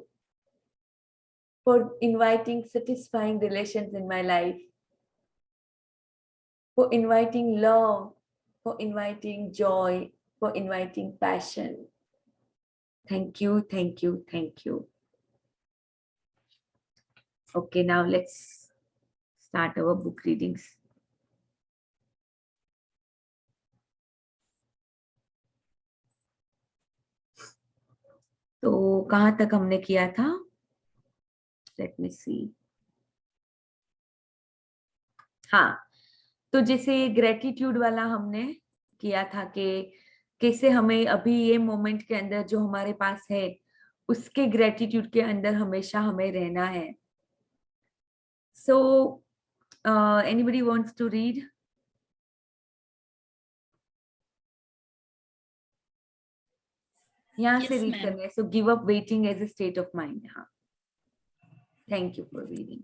for inviting satisfying relations in my life, for inviting love, for inviting joy, for inviting passion. Thank you, thank you, thank you. Okay, now let's start our book readings. तो कहाँ तक हमने किया था? Let me see. हाँ, तो जैसे gratitude वाला हमने किया था कि कैसे हमें अभी ये मोमेंट के अंदर जो हमारे पास है उसके ग्रेटिट्यूड के अंदर हमेशा हमें रहना है. So anybody wants to read? यहाँ से Yes, रीड ma'am. करना है. So give up waiting as a state of mind. हाँ. Thank you for reading.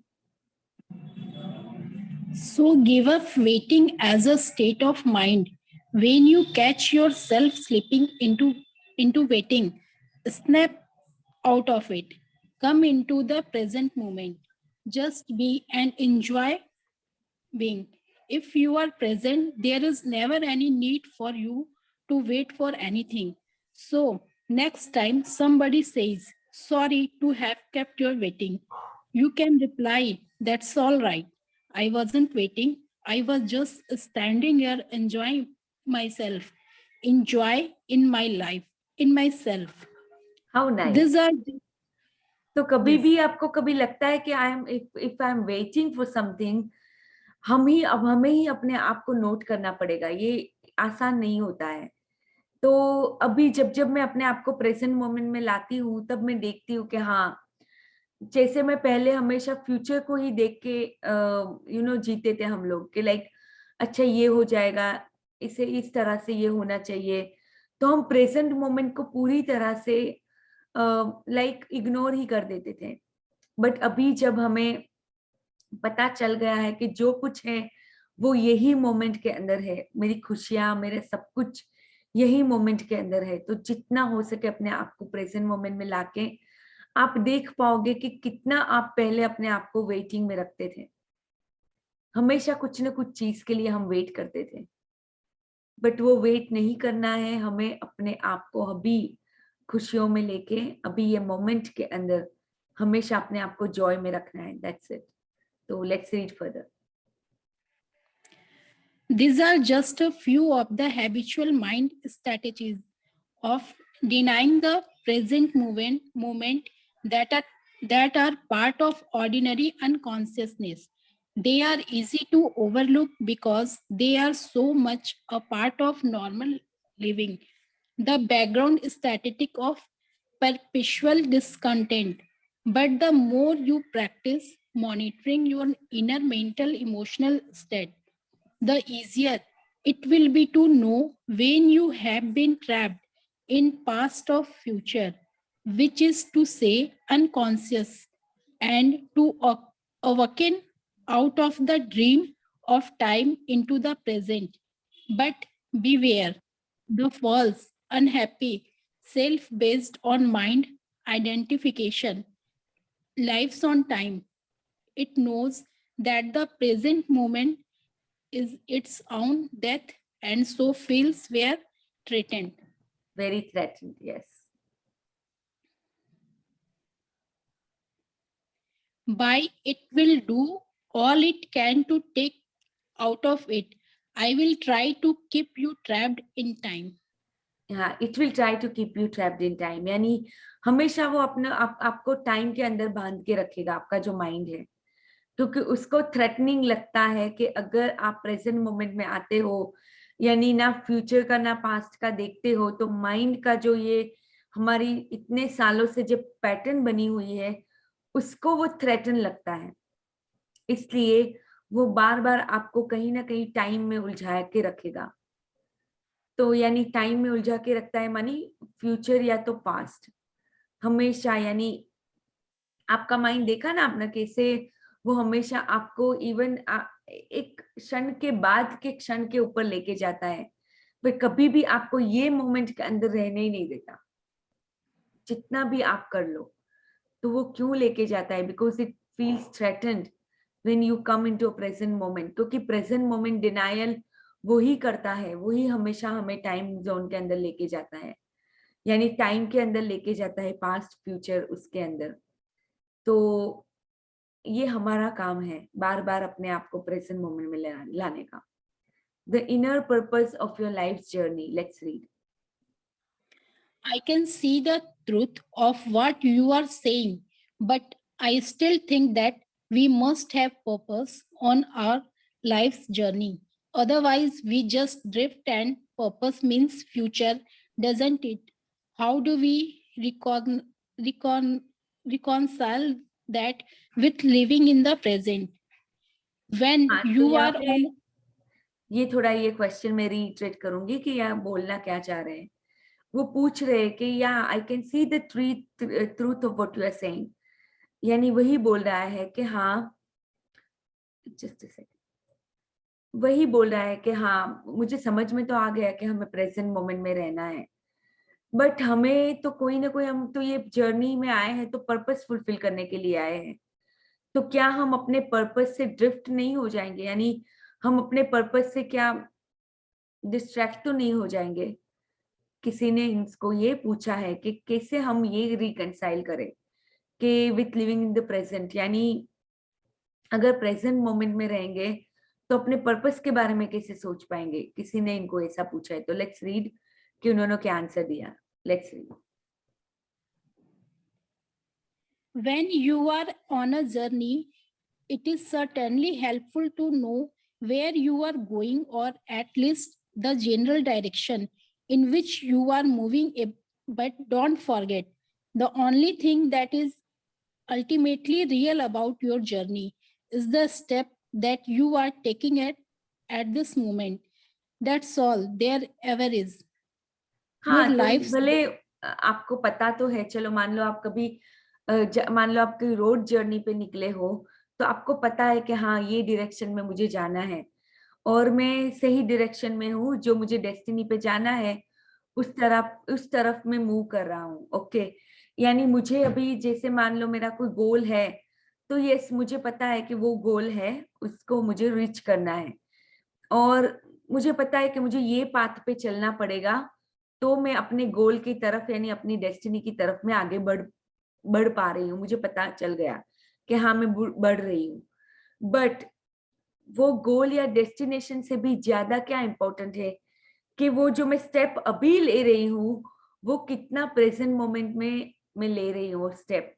So give up waiting as a state of mind. When you catch yourself slipping into waiting, snap out of it. Come into the present moment. Just be and enjoy being. If you are present, there is never any need for you to wait for anything. So, next time somebody says, "Sorry to have kept you waiting," you can reply, "That's all right. I wasn't waiting. I was just standing here enjoying myself. Enjoy in my life, in myself." How nice. These are तो कभी Yes. भी आपको कभी लगता है कि if I am waiting for something, हमें ही अपने आप को नोट करना पड़ेगा. ये आसान नहीं होता है. तो अभी जब मैं अपने आप को प्रेजेंट मोमेंट में लाती हूँ तब मैं देखती हूँ कि हाँ, जैसे मैं पहले हमेशा फ्यूचर को ही देख के जीते थे हम लोग कि लाइक अच्छा ये हो जाएगा, इसे इस तरह से ये होना चाहिए. तो हम प्रेजेंट मोमेंट को पूरी तरह से लाइक इग्नोर ही कर देते थे. बट अभी जब हमें पता चल गया है कि जो कुछ है वो यही मोमेंट के अंदर है, मेरी खुशियां, मेरे सब कुछ यही मोमेंट के अंदर है, तो जितना हो सके अपने आप को प्रेजेंट मोमेंट में लाके आप देख पाओगे कि कितना आप पहले अपने आप को वेटिंग में रखते थे. हमेशा कुछ ना कुछ चीज के लिए हम वेट करते थे, बट वो वेट नहीं करना है. हमें अपने आप को अभी खुशियों में लेके अभी ये मोमेंट के अंदर हमेशा अपने आप को जॉय में रखना है. That's it. So let's read further. These are just a few of the habitual mind strategies of denying the present moment that are part of ordinary unconsciousness. They are easy to overlook because they are so much a part of normal living. The background static of perpetual discontent. But the more you practice monitoring your inner mental emotional state, the easier it will be to know when you have been trapped in past or future, which is to say unconscious, and to awaken out of the dream of time into the present. But beware, the false, unhappy, self-based on mind identification lives on time. It knows that the present moment is its own death and so feels were threatened. Very threatened, yes. By it will do all it can to take out of it. I will try to keep you trapped in time. हाँ, it will try to keep you trapped in time. यानी हमेशा वो आपको time के अंदर बांध के रखेगा, आपका जो माइंड है, क्योंकि उसको थ्रेटनिंग लगता है कि अगर आप प्रेजेंट मोमेंट में आते हो, यानी ना फ्यूचर का ना पास्ट का देखते हो, तो माइंड का जो ये हमारी इतने सालों से जो पैटर्न बनी हुई है उसको वो थ्रेटन लगता है. इसलिए वो बार बार आपको कहीं ना कहीं टाइम में उलझा के रखेगा. तो यानी टाइम में उलझा के रखता है मानी फ्यूचर या तो पास्ट. हमेशा, यानी आपका माइंड देखा ना आपने कैसे वो हमेशा आपको इवन एक क्षण के बाद के क्षण के ऊपर लेके जाता है, पर कभी भी आपको ये मोमेंट के अंदर रहने ही नहीं देता। जितना भी आप कर लो, तो वो क्यों लेके जाता है? Because it feels threatened when you come into a present moment. क्योंकि प्रेजेंट मोमेंट डिनायल वही करता है, वही हमेशा हमें टाइम जोन के अंदर लेके जाता है, यानी टाइम के अंदर लेके जाता है, पास्ट फ्यूचर उसके अंदर। तो ये हमारा काम है बार बार अपने आप को प्रेजेंट मोमेंट में लाने का। The inner purpose of your life journey, let's read. I can see the truth of what you are saying, but I still think that we must have purpose on our life's journey. Otherwise, we just drift, and purpose means future, doesn't it? How do we reconcile that with living in the present? When हाँ, तो you यहाँ are पे on ये थोड़ा ये question मैं retreat करूंगी कि यहाँ बोलना क्या चाह रहे हैं। वो पूछ रहे हैं कि या I can see the truth of what you are saying, यानी वही बोल रहा है कि हाँ, जस्ट अ सेकंड, वही बोल रहा है कि हाँ मुझे समझ में तो आ गया कि हमें प्रेजेंट मोमेंट में रहना है, बट हमें तो कोई ना कोई, हम तो ये जर्नी में आए हैं तो पर्पस फुलफिल करने के लिए आए हैं। तो क्या हम अपने पर्पस से ड्रिफ्ट नहीं हो जाएंगे? यानी हम अपने पर्पस से क्या डिस्ट्रैक्ट तो नहीं हो जाएंगे? किसी ने इसको ये पूछा है कि कैसे हम ये रिकंसाइल करें कि with living in the present, यानी अगर प्रेजेंट मोमेंट में रहेंगे तो अपने पर्पस के बारे में कैसे सोच पाएंगे? किसी ने इनको ऐसा पूछा है। तो लेट्स रीड कि उन्होंने क्या आंसर दिया। Let's read. When you are on a journey, it is certainly helpful to know where you are going, or at least the general direction in which you are moving. But don't forget, the only thing that is ultimately real about your journey is the step that you are taking at this moment. That's all there ever is. हाँ, Your तो life's भले आपको पता तो है, चलो मान लो आप कभी मान लो आपकी रोड जर्नी पे निकले हो, तो आपको पता है कि हाँ ये डायरेक्शन में मुझे जाना है और मैं सही डायरेक्शन में हूँ, जो मुझे डेस्टिनी पे जाना है उस तरफ में मूव कर रहा हूँ। ओके, यानी मुझे अभी जैसे मान लो मेरा कोई गोल है, तो यस मुझे पता है कि वो गोल है, उसको मुझे रीच करना है और मुझे पता है कि मुझे ये पाथ पे चलना पड़ेगा, तो मैं अपने गोल की तरफ यानी अपनी डेस्टिनी की तरफ में आगे बढ़ पा रही हूँ। मुझे पता चल गया कि हाँ मैं बढ़ रही हूँ, बट वो गोल या डेस्टिनेशन से भी ज्यादा क्या इम्पोर्टेंट है कि वो जो मैं स्टेप अभी ले रही हूँ वो कितना प्रेजेंट मोमेंट में मैं ले रही हूँ, वो स्टेप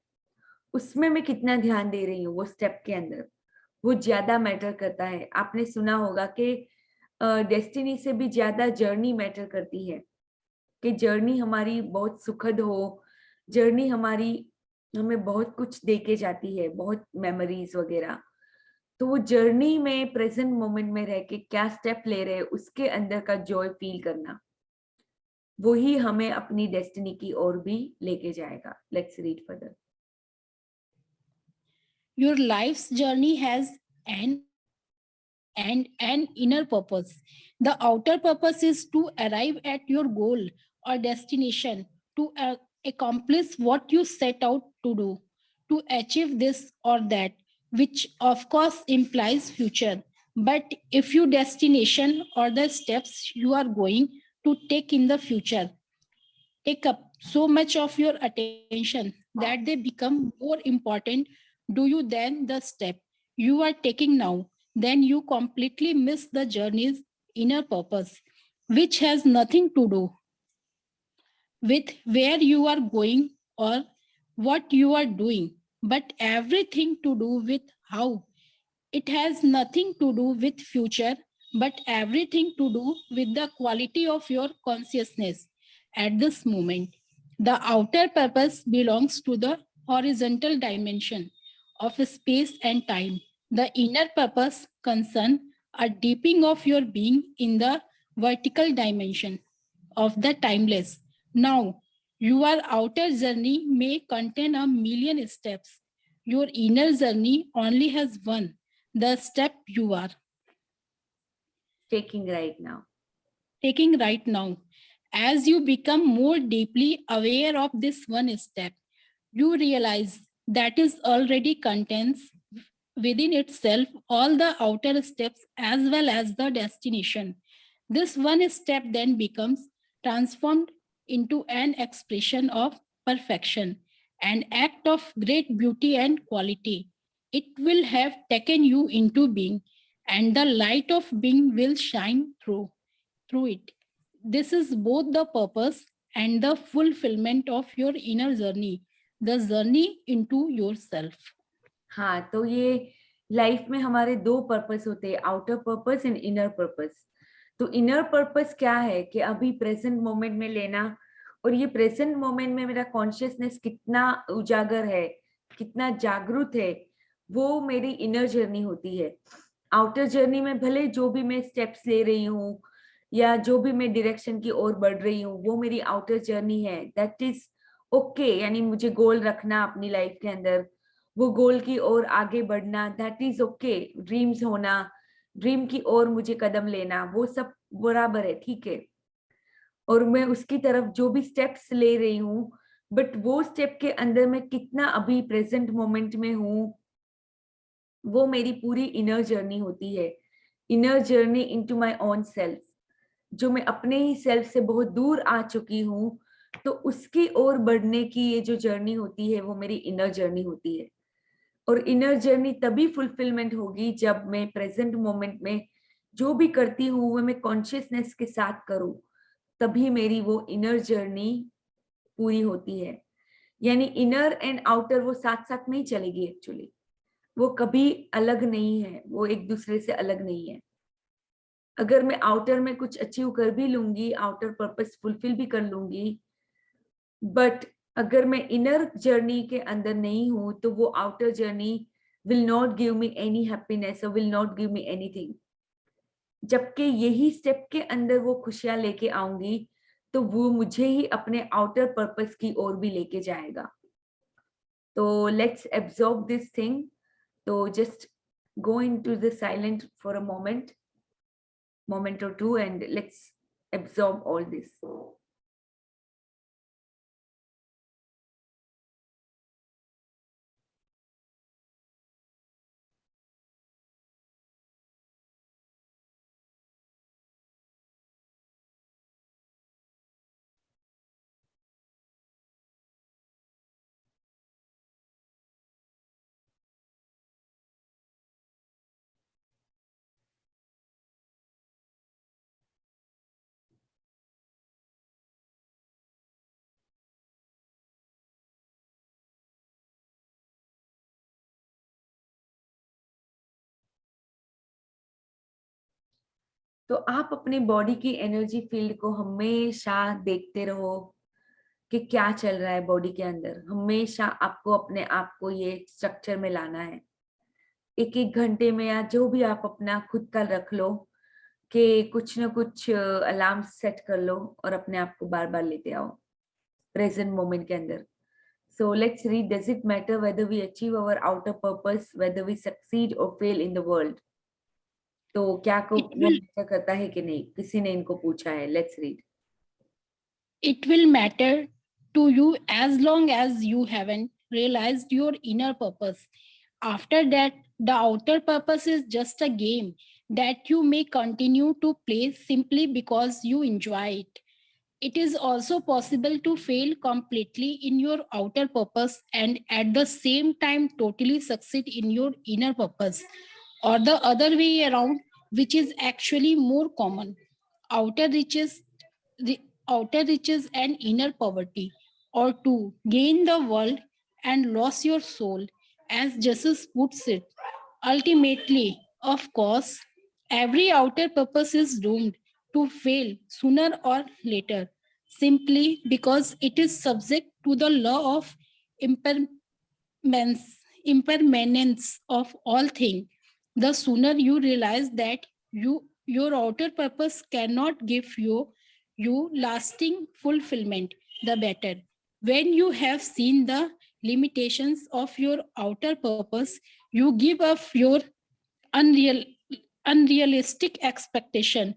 उसमें मैं कितना ध्यान दे रही हूँ, वो स्टेप के अंदर वो ज्यादा मैटर करता है। आपने सुना होगा कि डेस्टिनी से भी ज्यादा जर्नी मैटर करती है, कि जर्नी हमारी बहुत सुखद हो, जर्नी हमारी हमें बहुत कुछ दे के जाती है, बहुत मेमोरीज वगैरह। तो वो जर्नी में प्रेजेंट मोमेंट में रह के क्या स्टेप ले रहे हैं उसके अंदर का जॉय फील करना, वही हमें अपनी डेस्टिनी की ओर भी लेके जाएगा। Let's read further. Your life's journey has an inner purpose. The outer purpose is to arrive at your goal or destination, to accomplish what you set out to do, to achieve this or that, which of course implies future. But if your destination or the steps you are going to take in the future take up so much of your attention that they become more important to you than the step you are taking now, then you completely miss the journey's inner purpose, which has nothing to do with where you are going or what you are doing, but everything to do with how. It has nothing to do with future, but everything to do with the quality of your consciousness at this moment. The outer purpose belongs to the horizontal dimension of space and time. The inner purpose concerns a deepening of your being in the vertical dimension of the timeless. Now, Your outer journey may contain a million steps. Your inner journey only has one, the step you are taking right now. taking right now. As you become more deeply aware of this one step, you realize that is already contains within itself all the outer steps as well as the destination. This one step then becomes transformed into an expression of perfection, an act of great beauty and quality. It will have taken you into being, and the light of being will shine through it. This is both the purpose and the fulfillment of your inner journey, the journey into yourself. हाँ, तो ये life में हमारे दो purpose होते हैं, outer purpose and inner purpose. तो inner purpose क्या है कि अभी प्रेजेंट मोमेंट में लेना, और ये प्रेजेंट मोमेंट में मेरा कॉन्शियसनेस कितना उजागर है, कितना जागरूक है, वो मेरी इनर जर्नी होती है. आउटर जर्नी में भले जो भी मैं स्टेप्स ले रही हूँ या जो भी मैं डायरेक्शन की ओर बढ़ रही हूँ, वो मेरी आउटर जर्नी है, दैट इज ओके. यानी मुझे गोल रखना अपनी लाइफ के अंदर, वो गोल की ओर आगे बढ़ना, दैट इज ओके. ड्रीम्स होना, ड्रीम की ओर मुझे कदम लेना, वो सब बराबर है, ठीक है. और मैं उसकी तरफ जो भी स्टेप्स ले रही हूँ, बट वो स्टेप के अंदर मैं कितना अभी प्रेजेंट मोमेंट में हूँ, वो मेरी पूरी इनर जर्नी होती है. Inner journey into my own self, जो मैं अपने ही सेल्फ से बहुत दूर आ चुकी हूँ, तो उसकी ओर बढ़ने की ये जो जर्नी होती है, वो मेरी इनर जर्नी होती है. और इनर जर्नी तभी फुलफिलमेंट होगी जब मैं प्रेजेंट मोमेंट में जो भी करती हूँ वो मैं कॉन्शियसनेस के साथ करूँ, तभी मेरी वो इनर जर्नी पूरी होती है. यानी इनर एंड आउटर वो साथ साथ नहीं चलेगी एक्चुअली, वो कभी अलग नहीं है, वो एक दूसरे से अलग नहीं है. अगर मैं आउटर में कुछ अचीव कर भी लूंगी, आउटर पर्पस फुलफिल भी कर लूंगी, बट अगर मैं इनर जर्नी के अंदर नहीं हूं, तो वो outer journey will not give me any happiness और will not give me anything. जबकि यही स्टेप के अंदर वो खुशियां लेके आऊंगी, तो वो मुझे ही अपने आउटर पर्पस की ओर भी लेके जाएगा. तो लेट्स एब्जॉर्ब दिस थिंग. तो just go into the silent for a moment or two, and let's absorb all this. तो आप अपनी बॉडी की एनर्जी फील्ड को हमेशा देखते रहो कि क्या चल रहा है बॉडी के अंदर. हमेशा आपको अपने आप को ये स्ट्रक्चर में लाना है. एक एक घंटे में या जो भी आप अपना खुद का रख लो कि कुछ ना कुछ अलार्म सेट कर लो और अपने आप को बार बार लेते आओ प्रेजेंट मोमेंट के अंदर. So let's read. Does it matter whether we achieve our outer purpose, whether we succeed or fail in the world? तो क्या को वो मैटर करता है कि नहीं? किसी ने इनको पूछा है. Let's read. It will matter to you as long as you haven't realized your inner purpose. After that, the outer purpose is just a game that you may continue to play simply because you enjoy it. It is also possible to fail completely in your outer purpose and at the same time totally succeed in your inner purpose, or the other way around, which is actually more common. Outer riches, outer riches and inner poverty, or to gain the world and lose your soul, as Jesus puts it. Ultimately, of course, every outer purpose is doomed to fail sooner or later, simply because it is subject to the law of impermanence of all things. The sooner you realize that your outer purpose cannot give you lasting fulfillment, the better. When you have seen the limitations of your outer purpose, you give up your unrealistic expectation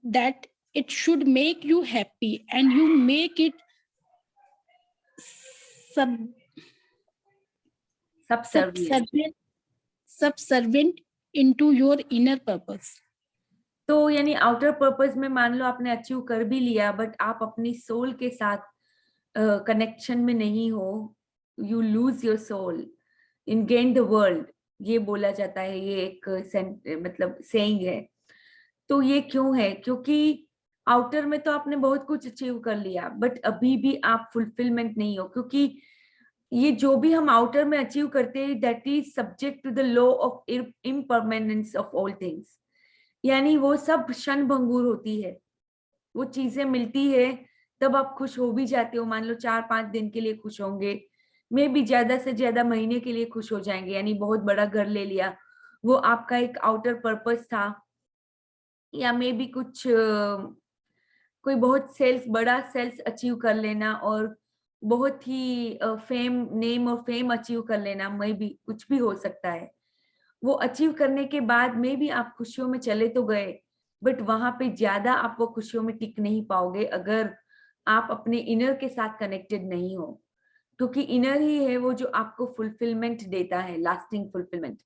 that it should make you happy, and you make it sub- subservient. subservient into your inner purpose. तो यानी outer purpose में मान लो आपने achieve कर भी लिया, but आप अपनी सोल के साथ कनेक्शन में नहीं हो, you lose your soul in gain the world, ये बोला जाता है, ये एक मतलब सेइंग है। तो ये क्यों है? क्योंकि आउटर में तो आपने बहुत कुछ अचीव कर लिया, बट अभी भी आप फुलफिलमेंट नहीं हो, क्योंकि ये जो भी हम आउटर में अचीव करते हैं that is subject to the law of impermanence of all things, यानी वो सब क्षण भंगुर होती है। वो चीजें मिलती है तब आप खुश हो भी जाते हो, मान लो 4-5 दिन के लिए खुश होंगे, मे भी ज्यादा से ज्यादा महीने के लिए खुश हो जाएंगे, यानी बहुत बड़ा घर ले लिया, वो आपका एक आउटर पर्पस था, या मे भी कुछ कोई बहुत बड़ा सेल्स अचीव कर लेना और बहुत ही फेम, नेम और फेम अचीव कर लेना, मे भी कुछ भी हो सकता है। वो अचीव करने के बाद में भी आप खुशियों में चले तो गए, बट वहां पे ज्यादा आप वो खुशियों में टिक नहीं पाओगे अगर आप अपने इनर के साथ कनेक्टेड नहीं हो, क्योंकि इनर ही है वो जो आपको फुलफिलमेंट देता है, लास्टिंग फुलफिलमेंट।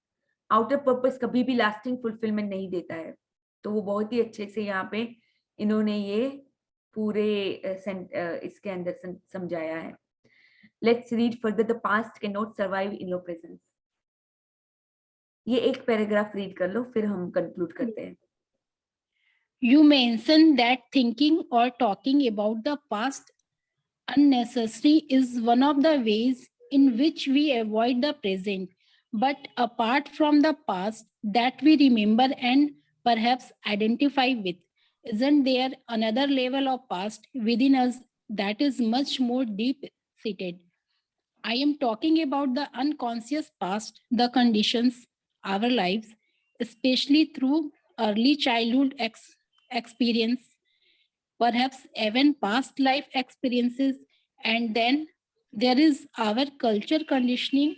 आउटर पर्पस कभी भी लास्टिंग फुलफिलमेंट नहीं देता है। तो वो बहुत ही अच्छे से यहाँ पे इन्होंने ये पूरे इसके अंदर समझाया है। Let's read further, the past can not survive in your presence. ये एक पैराग्राफ रीड कर लो, फिर हम कंक्लूड करते हैं। You mentioned that thinking or talking about the past unnecessary is one of the ways in which we avoid the present. But apart from the past that we remember and perhaps identify with, isn't there another level of past within us that is much more deep seated? I am talking about the unconscious past, the conditions, our lives, especially through early childhood experience, perhaps even past life experiences, and then there is our culture conditioning,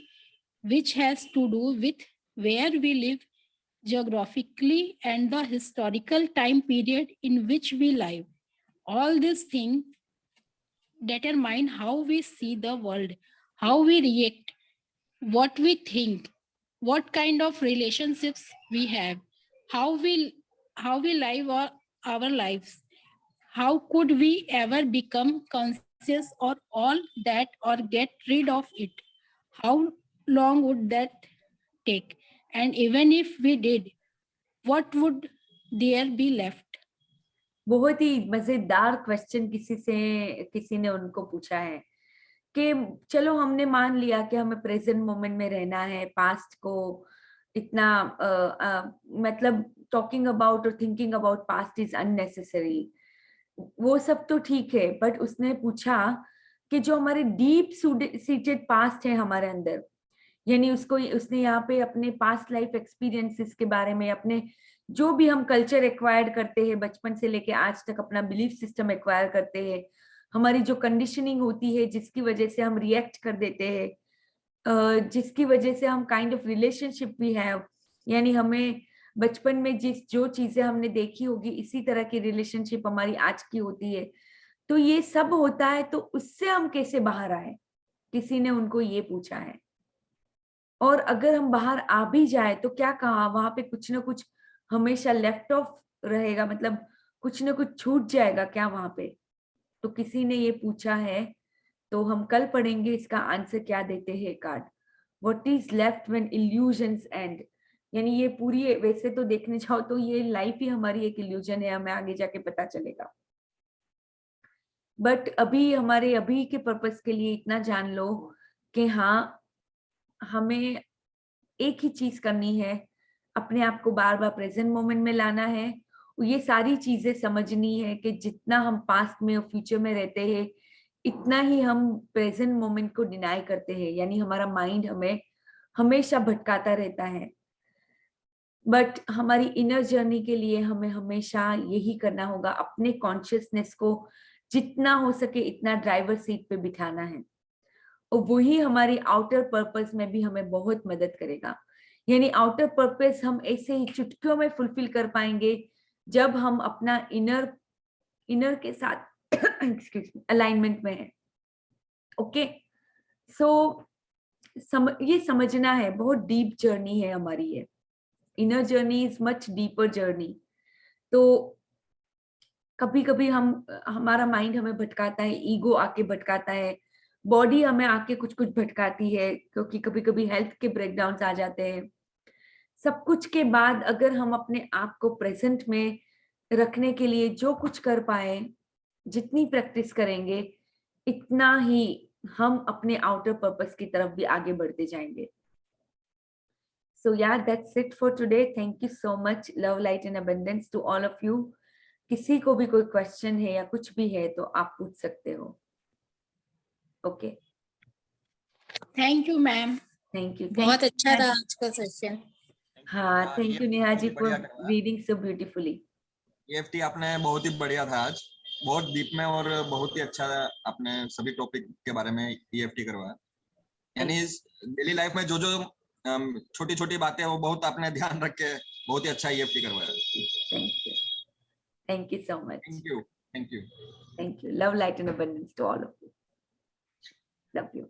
which has to do with where we live geographically and the historical time period in which we live. All these things determine how we see the world, how we react, what we think, what kind of relationships we have, how we live our lives. How could we ever become conscious or all that or get rid of it? How long would that take? And even if we did, what would there be left? बहुत ही मजेदार question किसी ने उनको पूछा है कि चलो हमने मान लिया कि हमें प्रेजेंट मोमेंट में रहना है, पास्ट को इतना मतलब टॉकिंग अबाउट और thinking about past is unnecessary, वो सब तो ठीक है, बट उसने पूछा कि जो हमारे डीप सीटेड पास्ट है हमारे अंदर, यानी उसने यहाँ पे अपने पास्ट लाइफ एक्सपीरियंसेस के बारे में, अपने जो भी हम कल्चर एक्वायर्ड करते हैं बचपन से लेके आज तक, अपना बिलीफ सिस्टम एक्वायर करते हैं, हमारी जो कंडीशनिंग होती है जिसकी वजह से हम रिएक्ट कर देते हैं, जिसकी वजह से हम काइंड ऑफ रिलेशनशिप भी है, यानी हमें बचपन में जो चीजें हमने देखी होगी इसी तरह की रिलेशनशिप हमारी आज की होती है। तो ये सब होता है, तो उससे हम कैसे बाहर आए, किसी ने उनको ये पूछा है। और अगर हम बाहर आ भी जाए तो क्या कहा, वहां पे कुछ ना कुछ हमेशा लेफ्ट ऑफ रहेगा, मतलब कुछ ना कुछ छूट जाएगा क्या वहां पे? तो किसी ने ये पूछा है, तो हम कल पढ़ेंगे इसका आंसर क्या देते हैं card. What is left when illusions and, यानी ये पूरी, वैसे तो देखने जाओ तो ये लाइफ ही हमारी एक इल्यूजन है, हमें आगे जाके पता चलेगा, बट अभी हमारे अभी के पर्पस के लिए इतना जान लो कि हाँ, हमें एक ही चीज करनी है, अपने आप को बार बार प्रेजेंट मोमेंट में लाना है, ये सारी चीजें समझनी है कि जितना हम पास्ट में और फ्यूचर में रहते हैं इतना ही हम प्रेजेंट मोमेंट को डिनाई करते हैं, यानी हमारा माइंड हमें हमेशा भटकाता रहता है। बट हमारी इनर जर्नी के लिए हमें हमेशा यही करना होगा, अपने कॉन्शियसनेस को जितना हो सके इतना ड्राइवर सीट पे बिठाना है, और वही हमारी आउटर पर्पस में भी हमें बहुत मदद करेगा। यानी आउटर पर्पस हम ऐसे ही चुटकियों में फुलफिल कर पाएंगे जब हम अपना इनर के साथ एक्सक्यूज मी अलाइनमेंट में है। ओके, सो ये समझना है, बहुत डीप जर्नी है हमारी ये। Inner journey is much deeper journey. तो कभी कभी हमारा माइंड हमें भटकाता है, ईगो आके भटकाता है, बॉडी हमें आके कुछ कुछ भटकाती है, क्योंकि कभी कभी हेल्थ के ब्रेकडाउन्स आ जाते हैं। सब कुछ के बाद अगर हम अपने आप को प्रेजेंट में रखने के लिए जो कुछ कर पाए, जितनी प्रैक्टिस करेंगे, इतना ही हम अपने आउटर पर्पस की तरफ भी आगे बढ़ते जाएंगे। So yeah, that's it for today. Thank you so much. Love, light and abundance to all of you. किसी को भी कोई क्वेश्चन है या कुछ भी है तो आप पूछ सकते हो। Okay, thank you ma'am, thank you. बहुत अच्छा रहा आज का सेशन। हाँ, thank you Neha ji for reading so beautifully. EFT आपने बहुत ही बढ़िया था आज, बहुत डीप में और बहुत ही अच्छा आपने सभी टॉपिक के बारे में EFT करवाया। यानी डेली लाइफ में जो जो छोटी छोटी बातें वो बहुत आपने ध्यान रख के बहुत ही अच्छा EFT करवाया। Thank you so much. Thank you. Thank you. Love, light and abundance to all of you. Love you.